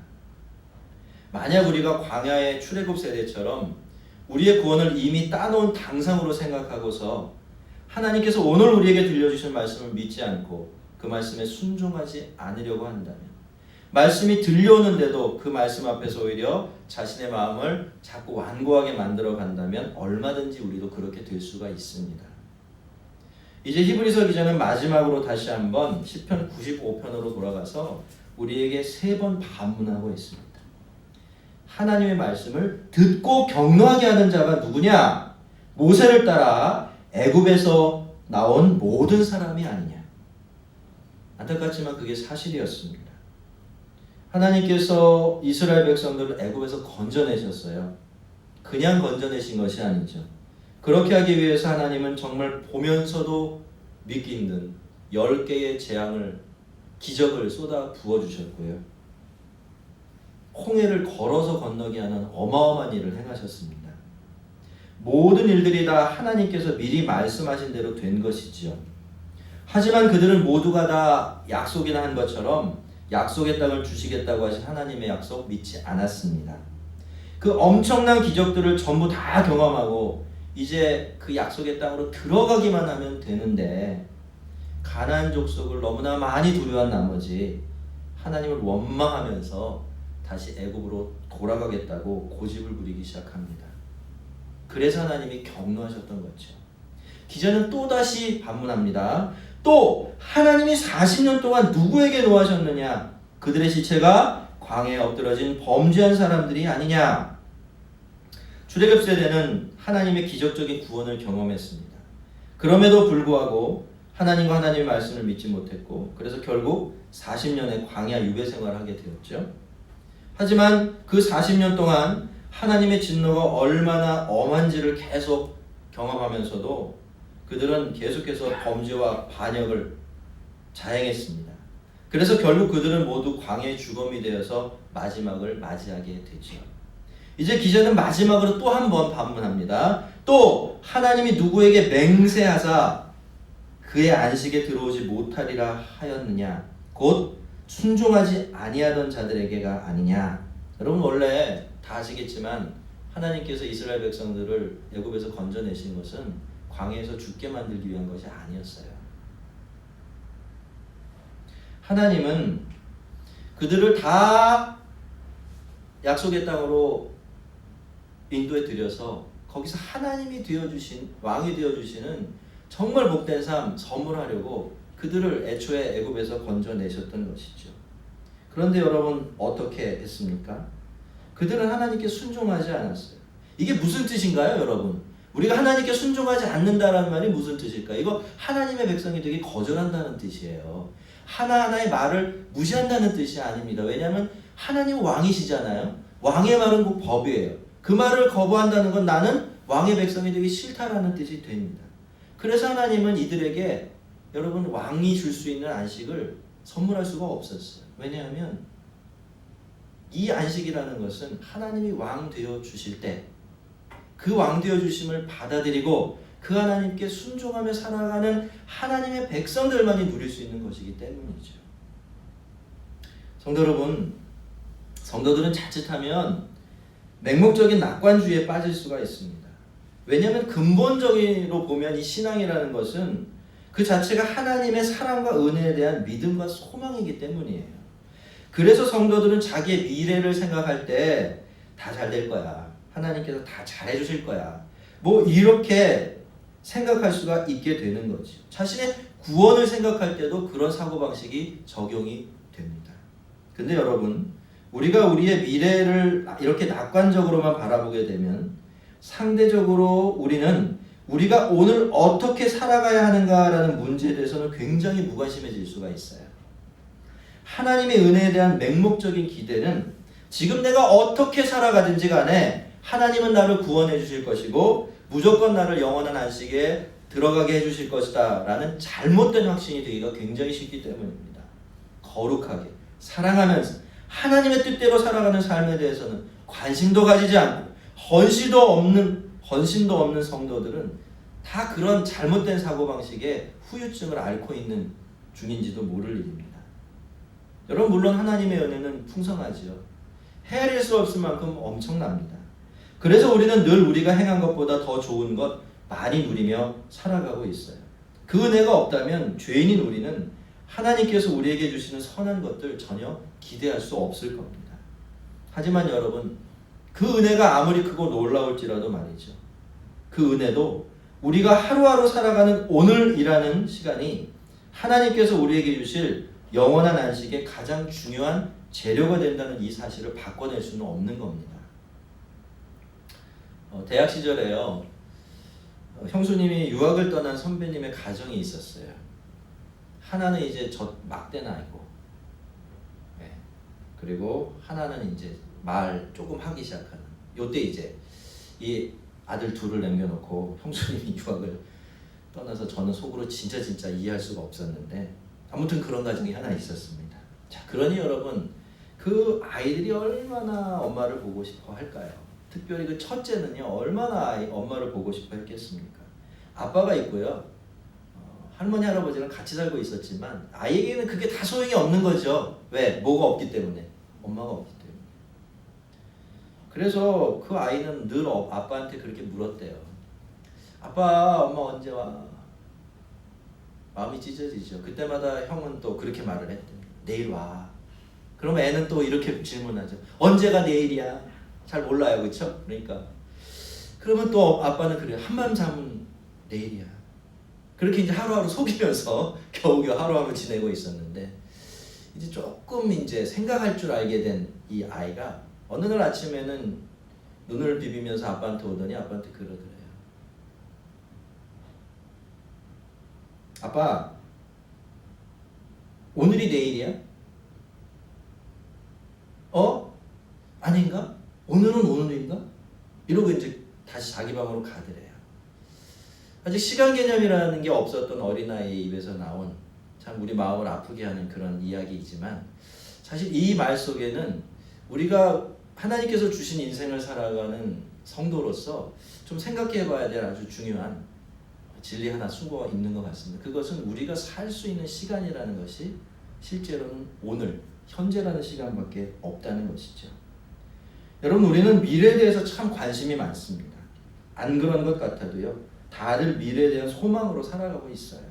만약 우리가 광야의 출애굽 세대처럼 우리의 구원을 이미 따놓은 당상으로 생각하고서 하나님께서 오늘 우리에게 들려주신 말씀을 믿지 않고 그 말씀에 순종하지 않으려고 한다면, 말씀이 들려오는데도 그 말씀 앞에서 오히려 자신의 마음을 자꾸 완고하게 만들어 간다면 얼마든지 우리도 그렇게 될 수가 있습니다. 이제 히브리서 기자는 마지막으로 다시 한번 시편 95편으로 돌아가서 우리에게 3번 반문하고 있습니다. 하나님의 말씀을 듣고 경노하게 하는 자가 누구냐? 모세를 따라 애굽에서 나온 모든 사람이 아니냐? 안타깝지만 그게 사실이었습니다. 하나님께서 이스라엘 백성들을 애굽에서 건져내셨어요. 그냥 건져내신 것이 아니죠. 그렇게 하기 위해서 하나님은 정말 보면서도 믿기 힘든 10개의 재앙을, 기적을 쏟아 부어주셨고요, 홍해를 걸어서 건너게 하는 어마어마한 일을 행하셨습니다. 모든 일들이 다 하나님께서 미리 말씀하신 대로 된 것이지요. 하지만 그들은 모두가 다 약속이나 한 것처럼 약속의 땅을 주시겠다고 하신 하나님의 약속 믿지 않았습니다. 그 엄청난 기적들을 전부 다 경험하고 이제 그 약속의 땅으로 들어가기만 하면 되는데 가나안 족속을 너무나 많이 두려워한 나머지 하나님을 원망하면서 다시 애굽으로 돌아가겠다고 고집을 부리기 시작합니다. 그래서 하나님이 격노하셨던 거죠. 기자는 또다시 반문합니다. 또 하나님이 40년 동안 누구에게 노하셨느냐? 그들의 시체가 광야에 엎드러진 범죄한 사람들이 아니냐? 출애굽 세대는 하나님의 기적적인 구원을 경험했습니다. 그럼에도 불구하고 하나님과 하나님의 말씀을 믿지 못했고 그래서 결국 40년의 광야 유배 생활을 하게 되었죠. 하지만 그 40년 동안 하나님의 진노가 얼마나 엄한지를 계속 경험하면서도 그들은 계속해서 범죄와 반역을 자행했습니다. 그래서 결국 그들은 모두 광야의 주검이 되어서 마지막을 맞이하게 되죠. 이제 기자는 마지막으로 또 한 번 반문합니다. 또 하나님이 누구에게 맹세하사 그의 안식에 들어오지 못하리라 하였느냐? 곧 순종하지 아니하던 자들에게가 아니냐? 여러분 원래 다 아시겠지만 하나님께서 이스라엘 백성들을 애굽에서 건져내신 것은 광야에서 죽게 만들기 위한 것이 아니었어요. 하나님은 그들을 다 약속의 땅으로 인도에 들여서 거기서 하나님이 되어주신 왕이 되어주시는 정말 복된 삶 선물하려고 그들을 애초에 애굽에서 건져내셨던 것이죠. 그런데 여러분 어떻게 했습니까? 그들은 하나님께 순종하지 않았어요. 이게 무슨 뜻인가요, 여러분? 우리가 하나님께 순종하지 않는다라는 말이 무슨 뜻일까요? 이거 하나님의 백성이 되게 거절한다는 뜻이에요. 하나하나의 말을 무시한다는 뜻이 아닙니다. 왜냐하면 하나님은 왕이시잖아요. 왕의 말은 곧 법이에요. 그 말을 거부한다는 건 나는 왕의 백성이 되기 싫다라는 뜻이 됩니다. 그래서 하나님은 이들에게 여러분 왕이 줄 수 있는 안식을 선물할 수가 없었어요. 왜냐하면 이 안식이라는 것은 하나님이 왕 되어 주실 때 그 왕 되어 주심을 받아들이고 그 하나님께 순종하며 살아가는 하나님의 백성들만이 누릴 수 있는 것이기 때문이죠. 성도 여러분, 성도들은 자칫하면 맹목적인 낙관주의에 빠질 수가 있습니다. 왜냐하면 근본적으로 보면 이 신앙이라는 것은 그 자체가 하나님의 사랑과 은혜에 대한 믿음과 소망이기 때문이에요. 그래서 성도들은 자기의 미래를 생각할 때 다 잘 될 거야. 하나님께서 다 잘해주실 거야. 뭐 이렇게 생각할 수가 있게 되는 거죠. 자신의 구원을 생각할 때도 그런 사고방식이 적용이 됩니다. 근데 여러분, 우리가 우리의 미래를 이렇게 낙관적으로만 바라보게 되면 상대적으로 우리는 우리가 오늘 어떻게 살아가야 하는가라는 문제에 대해서는 굉장히 무관심해질 수가 있어요. 하나님의 은혜에 대한 맹목적인 기대는 지금 내가 어떻게 살아가든지 간에 하나님은 나를 구원해 주실 것이고 무조건 나를 영원한 안식에 들어가게 해주실 것이다 라는 잘못된 확신이 되기가 굉장히 쉽기 때문입니다. 거룩하게 사랑하면서 하나님의 뜻대로 살아가는 삶에 대해서는 관심도 가지지 않고 헌신도 없는 성도들은 다 그런 잘못된 사고방식에 후유증을 앓고 있는 중인지도 모를 일입니다. 여러분 물론 하나님의 은혜는 풍성하지요. 헤아릴 수 없을 만큼 엄청납니다. 그래서 우리는 늘 우리가 행한 것보다 더 좋은 것 많이 누리며 살아가고 있어요. 그 은혜가 없다면 죄인인 우리는 하나님께서 우리에게 주시는 선한 것들 전혀 기대할 수 없을 겁니다. 하지만 여러분 그 은혜가 아무리 크고 놀라울지라도 말이죠. 그 은혜도 우리가 하루하루 살아가는 오늘이라는 시간이 하나님께서 우리에게 주실 영원한 안식의 가장 중요한 재료가 된다는 이 사실을 바꿔낼 수는 없는 겁니다. 대학 시절에요. 형수님이 유학을 떠난 선배님의 가정이 있었어요. 하나는 이제 막대 나이고, 네. 그리고 하나는 이제 말 조금 하기 시작하는. 요때 이제 이 아들 둘을 남겨놓고 형수님이 유학을 떠나서 저는 속으로 진짜 이해할 수가 없었는데 아무튼 그런 가정이 하나 있었습니다. 자, 그러니 여러분 그 아이들이 얼마나 엄마를 보고 싶어 할까요? 특별히 그 첫째는요, 얼마나 엄마를 보고 싶어 했겠습니까? 아빠가 있고요, 할머니 할아버지랑 같이 살고 있었지만 아이에게는 그게 다 소용이 없는 거죠. 왜? 뭐가 없기 때문에. 엄마가 없기 때문에. 그래서 그 아이는 늘 아빠한테 그렇게 물었대요. 아빠, 엄마 언제 와? 마음이 찢어지죠. 그때마다 형은 또 그렇게 말을 했대요. 내일 와. 그러면 애는 또 이렇게 질문하죠. 언제가 내일이야? 잘 몰라요, 그렇죠? 그러니까 그러면 또 아빠는 그래요. 한밤 자면 내일이야. 그렇게 이제 하루하루 속이면서 겨우겨우 하루하루 지내고 있었는데, 이제 조금 이제 생각할 줄 알게 된 이 아이가 어느 날 아침에는 눈을 비비면서 아빠한테 오더니 아빠한테 그러더래요. 아빠, 오늘이 내일이야? 아닌가? 오늘은 오늘인가? 이러고 이제 다시 자기 방으로 가더래요. 아직 시간 개념이라는 게 없었던 어린아이의 입에서 나온 참 우리 마음을 아프게 하는 그런 이야기이지만, 사실 이 말 속에는 우리가 하나님께서 주신 인생을 살아가는 성도로서 좀 생각해 봐야 될 아주 중요한 진리 하나 숨어 있는 것 같습니다. 그것은 우리가 살 수 있는 시간이라는 것이 실제로는 오늘, 현재라는 시간밖에 없다는 것이죠. 여러분, 우리는 미래에 대해서 참 관심이 많습니다. 안 그런 것 같아도요, 다들 미래에 대한 소망으로 살아가고 있어요.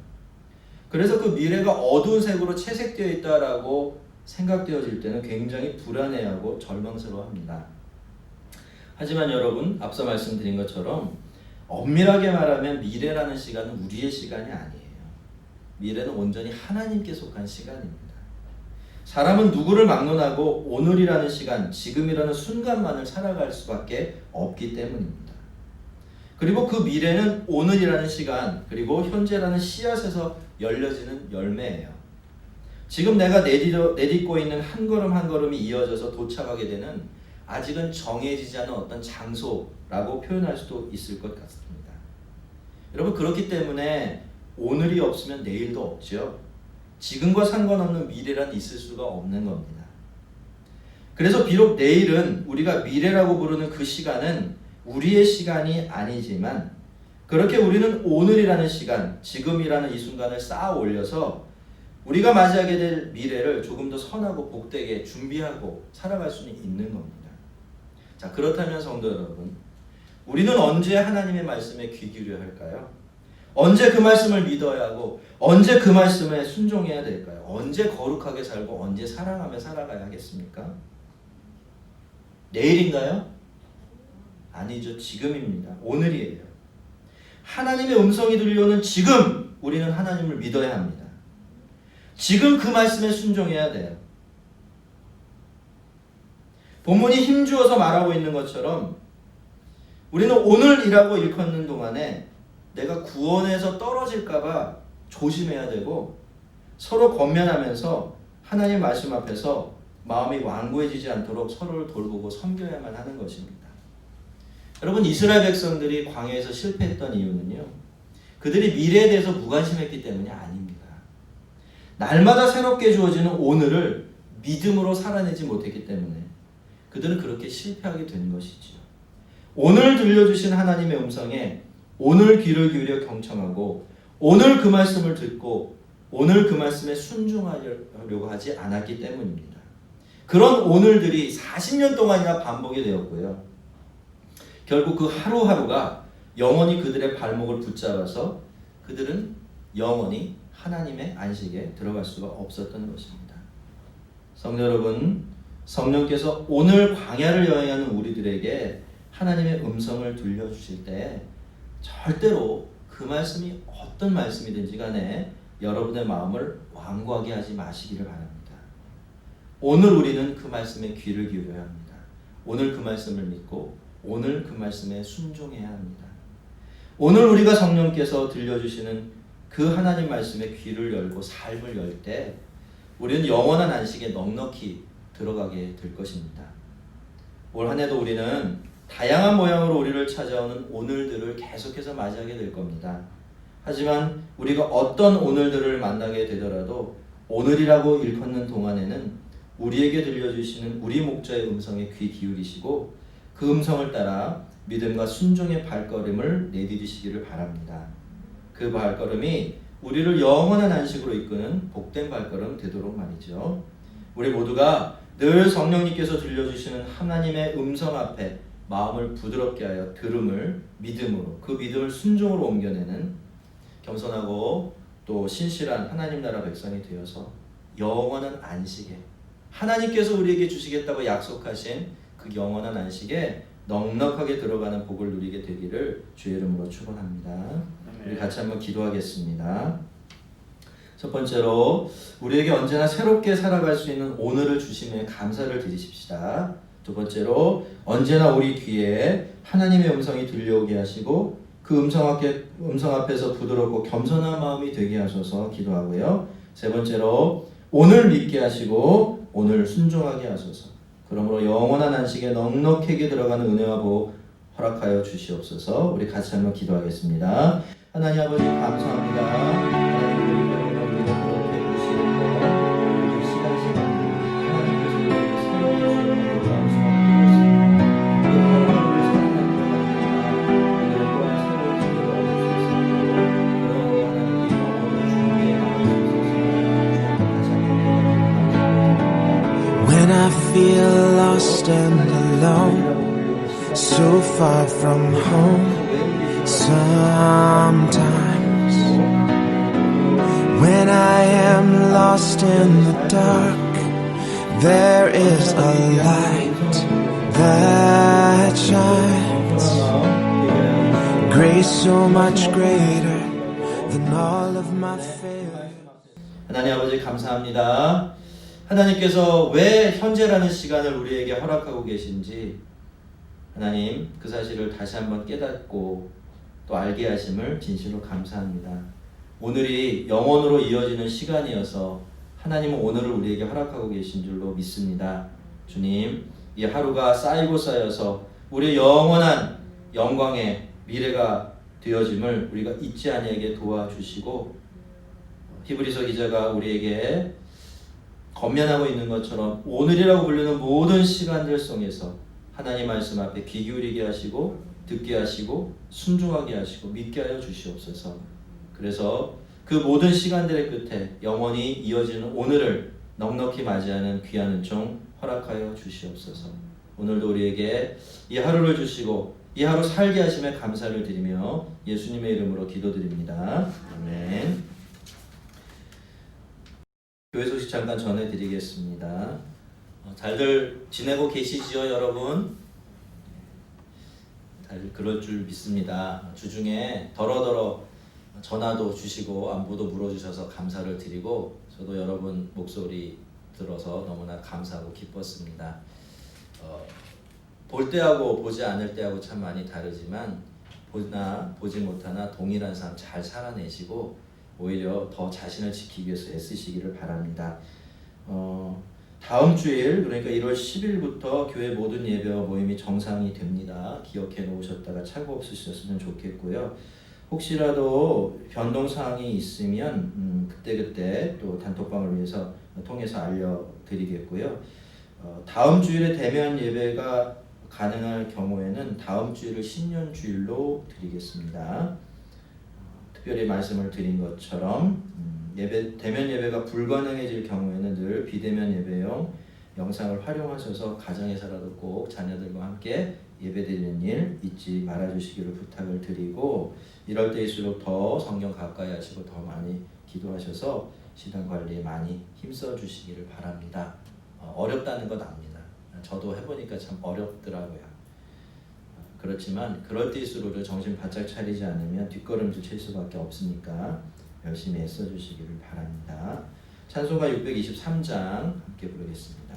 그래서 그 미래가 어두운 색으로 채색되어 있다라고 생각되어질 때는 굉장히 불안해하고 절망스러워합니다. 하지만 여러분, 앞서 말씀드린 것처럼 엄밀하게 말하면 미래라는 시간은 우리의 시간이 아니에요. 미래는 온전히 하나님께 속한 시간입니다. 사람은 누구를 막론하고 오늘이라는 시간, 지금이라는 순간만을 살아갈 수밖에 없기 때문입니다. 그리고 그 미래는 오늘이라는 시간, 그리고 현재라는 씨앗에서 열려지는 열매예요. 지금 내가 내딛고 있는 한 걸음 한 걸음이 이어져서 도착하게 되는 아직은 정해지지 않은 어떤 장소라고 표현할 수도 있을 것 같습니다. 여러분, 그렇기 때문에 오늘이 없으면 내일도 없죠. 지금과 상관없는 미래란 있을 수가 없는 겁니다. 그래서 비록 내일은 우리가 미래라고 부르는 그 시간은 우리의 시간이 아니지만, 그렇게 우리는 오늘이라는 시간, 지금이라는 이 순간을 쌓아 올려서 우리가 맞이하게 될 미래를 조금 더 선하고 복되게 준비하고 살아갈 수는 있는 겁니다. 자, 그렇다면 성도 여러분, 우리는 언제 하나님의 말씀에 귀 기울여야 할까요? 언제 그 말씀을 믿어야 하고 언제 그 말씀에 순종해야 될까요? 언제 거룩하게 살고 언제 사랑하며 살아가야 하겠습니까? 내일인가요? 아니죠. 지금입니다. 오늘이에요. 하나님의 음성이 들려오는 지금 우리는 하나님을 믿어야 합니다. 지금 그 말씀에 순종해야 돼요. 본문이 힘주어서 말하고 있는 것처럼 우리는 오늘이라고 일컫는 동안에 내가 구원에서 떨어질까봐 조심해야 되고, 서로 권면하면서 하나님 말씀 앞에서 마음이 완고해지지 않도록 서로를 돌보고 섬겨야만 하는 것입니다. 여러분, 이스라엘 백성들이 광야에서 실패했던 이유는요, 그들이 미래에 대해서 무관심했기 때문이 아닙니다. 날마다 새롭게 주어지는 오늘을 믿음으로 살아내지 못했기 때문에 그들은 그렇게 실패하게 된 것이지요. 오늘 들려주신 하나님의 음성에 오늘 귀를 기울여 경청하고 오늘 그 말씀을 듣고 오늘 그 말씀에 순종하려고 하지 않았기 때문입니다. 그런 오늘들이 40년 동안이나 반복이 되었고요. 결국 그 하루하루가 영원히 그들의 발목을 붙잡아서 그들은 영원히 하나님의 안식에 들어갈 수가 없었던 것입니다. 성도 여러분, 성령께서 오늘 광야를 여행하는 우리들에게 하나님의 음성을 들려주실 때 절대로 그 말씀이 어떤 말씀이든지 간에 여러분의 마음을 완고하게 하지 마시기를 바랍니다. 오늘 우리는 그 말씀에 귀를 기울여야 합니다. 오늘 그 말씀을 믿고 오늘 그 말씀에 순종해야 합니다. 오늘 우리가 성령께서 들려주시는 그 하나님 말씀에 귀를 열고 삶을 열 때 우리는 영원한 안식에 넉넉히 들어가게 될 것입니다. 올 한 해도 우리는 다양한 모양으로 우리를 찾아오는 오늘들을 계속해서 맞이하게 될 겁니다. 하지만 우리가 어떤 오늘들을 만나게 되더라도 오늘이라고 일컫는 동안에는 우리에게 들려주시는 우리 목자의 음성에 귀 기울이시고 그 음성을 따라 믿음과 순종의 발걸음을 내디디시기를 바랍니다. 그 발걸음이 우리를 영원한 안식으로 이끄는 복된 발걸음 되도록 말이죠. 우리 모두가 늘 성령님께서 들려주시는 하나님의 음성 앞에 마음을 부드럽게 하여 들음을 믿음으로, 그 믿음을 순종으로 옮겨내는 겸손하고 또 신실한 하나님 나라 백성이 되어서 영원한 안식에, 하나님께서 우리에게 주시겠다고 약속하신 그 영원한 안식에 넉넉하게 들어가는 복을 누리게 되기를 주의 이름으로 축원합니다. 우리 같이 한번 기도하겠습니다. 첫 번째로 우리에게 언제나 새롭게 살아갈 수 있는 오늘을 주심에 감사를 드리십시다. 두 번째로 언제나 우리 귀에 하나님의 음성이 들려오게 하시고 그 음성 앞에서 부드럽고 겸손한 마음이 되게 하소서 기도하고요. 세 번째로 오늘 믿게 하시고 오늘 순종하게 하소서. 그러므로 영원한 안식에 넉넉하게 들어가는 은혜와 복 허락하여 주시옵소서. 우리 같이 한번 기도하겠습니다. 하나님 아버지 감사합니다. 하나님 우리가 그렇게 해주시는 것, 이 시간 하나님께서 우리에게 새로운 주님으로 감사합니다. 그 하루하루를 살아가는 동안 오늘과 새로운 주님을 얻을 수 있습니다. 그러므로 하나님께 영원을 주님께 나눠주셔서 다시 한번 When I feel lost and alone, so far from home, sometimes when I am lost in the dark, there is a light that shines, grace so much greater than all of my failure. 하나님 아버지 감사합니다. 하나님께서 왜 현재라는 시간을 우리에게 허락하고 계신지 하나님 그 사실을 다시 한번 깨닫고 또 알게 하심을 진실로 감사합니다. 오늘이 영원으로 이어지는 시간이어서 하나님은 오늘을 우리에게 허락하고 계신 줄로 믿습니다. 주님, 이 하루가 쌓이고 쌓여서 우리의 영원한 영광의 미래가 되어짐을 우리가 잊지 아니하게 도와주시고 히브리서 기자가 우리에게 권면하고 있는 것처럼 오늘이라고 부르는 모든 시간들 속에서 하나님 말씀 앞에 귀 기울이게 하시고 듣게 하시고 순종하게 하시고 믿게 하여 주시옵소서. 그래서 그 모든 시간들의 끝에 영원히 이어지는 오늘을 넉넉히 맞이하는 귀한 은총 허락하여 주시옵소서. 오늘도 우리에게 이 하루를 주시고 이 하루 살게 하심에 감사를 드리며 예수님의 이름으로 기도드립니다. 아멘. 교회 소식 잠깐 전해드리겠습니다. 잘들 지내고 계시지요, 여러분? 다들 그럴 줄 믿습니다. 주중에 더러더러 전화도 주시고 안부도 물어주셔서 감사를 드리고 저도 여러분 목소리 들어서 너무나 감사하고 기뻤습니다. 볼 때하고 보지 않을 때하고 참 많이 다르지만 보나 보지 못하나 동일한 삶 잘 살아내시고 오히려 더 자신을 지키기 위해서 애쓰시기를 바랍니다. 다음 주일 그러니까 1월 10일부터 교회 모든 예배와 모임이 정상이 됩니다. 기억해 놓으셨다가 착오 없으셨으면 좋겠고요. 혹시라도 변동사항이 있으면 그때그때 또 단톡방을 위해서 통해서 알려드리겠고요. 다음 주일에 대면 예배가 가능할 경우에는 다음 주일을 신년주일로 드리겠습니다. 특별히 말씀을 드린 것처럼 대면 예배가 불가능해질 경우에는 늘 비대면 예배용 영상을 활용하셔서 가정에서라도 꼭 자녀들과 함께 예배드리는 일 잊지 말아주시기를 부탁을 드리고 이럴 때일수록 더 성경 가까이 하시고 더 많이 기도하셔서 신앙 관리에 많이 힘써 주시기를 바랍니다. 어렵다는 건 압니다. 저도 해보니까 참 어렵더라고요. 그렇지만 그럴 때일수록 정신 바짝 차리지 않으면 뒷걸음질 칠 수밖에 없으니까 열심히 애써주시기를 바랍니다. 찬송가 623장 함께 부르겠습니다.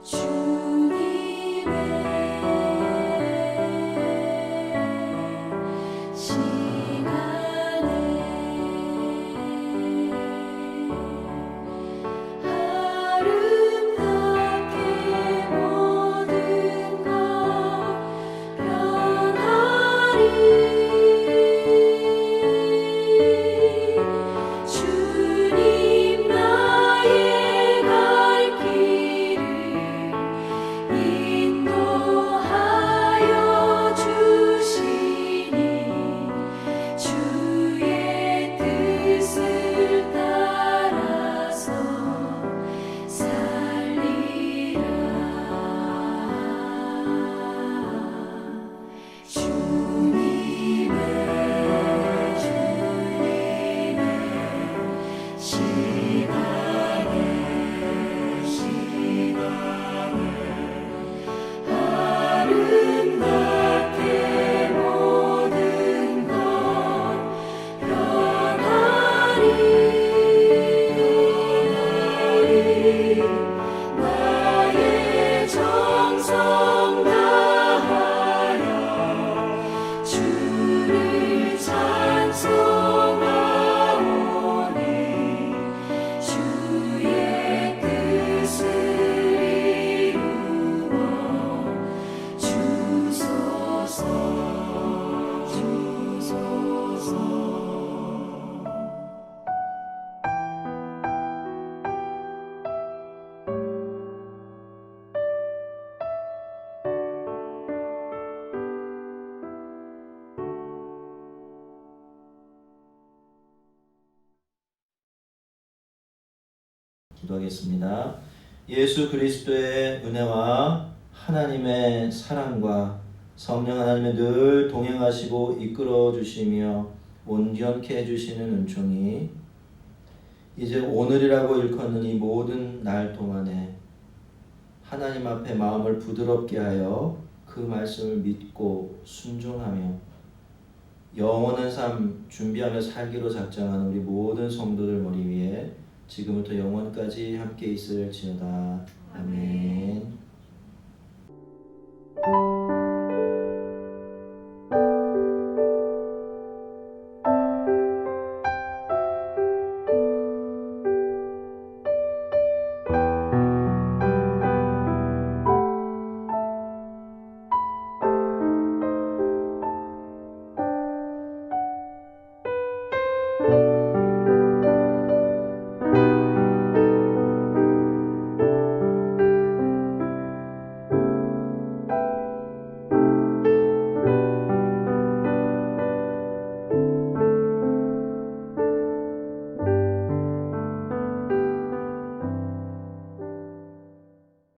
주님의 아름답게 모든 것 변하리 나의 정성 다하여 주를 찬송하오니 주의 뜻을 이루어 주소서 주소서 기도하겠습니다. 예수 그리스도의 은혜와 하나님의 사랑과 성령 하나님의 늘 동행하시고 이끌어 주시며 온전케 해주시는 은총이 이제 오늘이라고 일컫는 이 모든 날 동안에 하나님 앞에 마음을 부드럽게 하여 그 말씀을 믿고 순종하며 영원한 삶 준비하며 살기로 작정하는 우리 모든 성도들 머리 위에 지금부터 영원까지 함께 있을지어다. 아멘.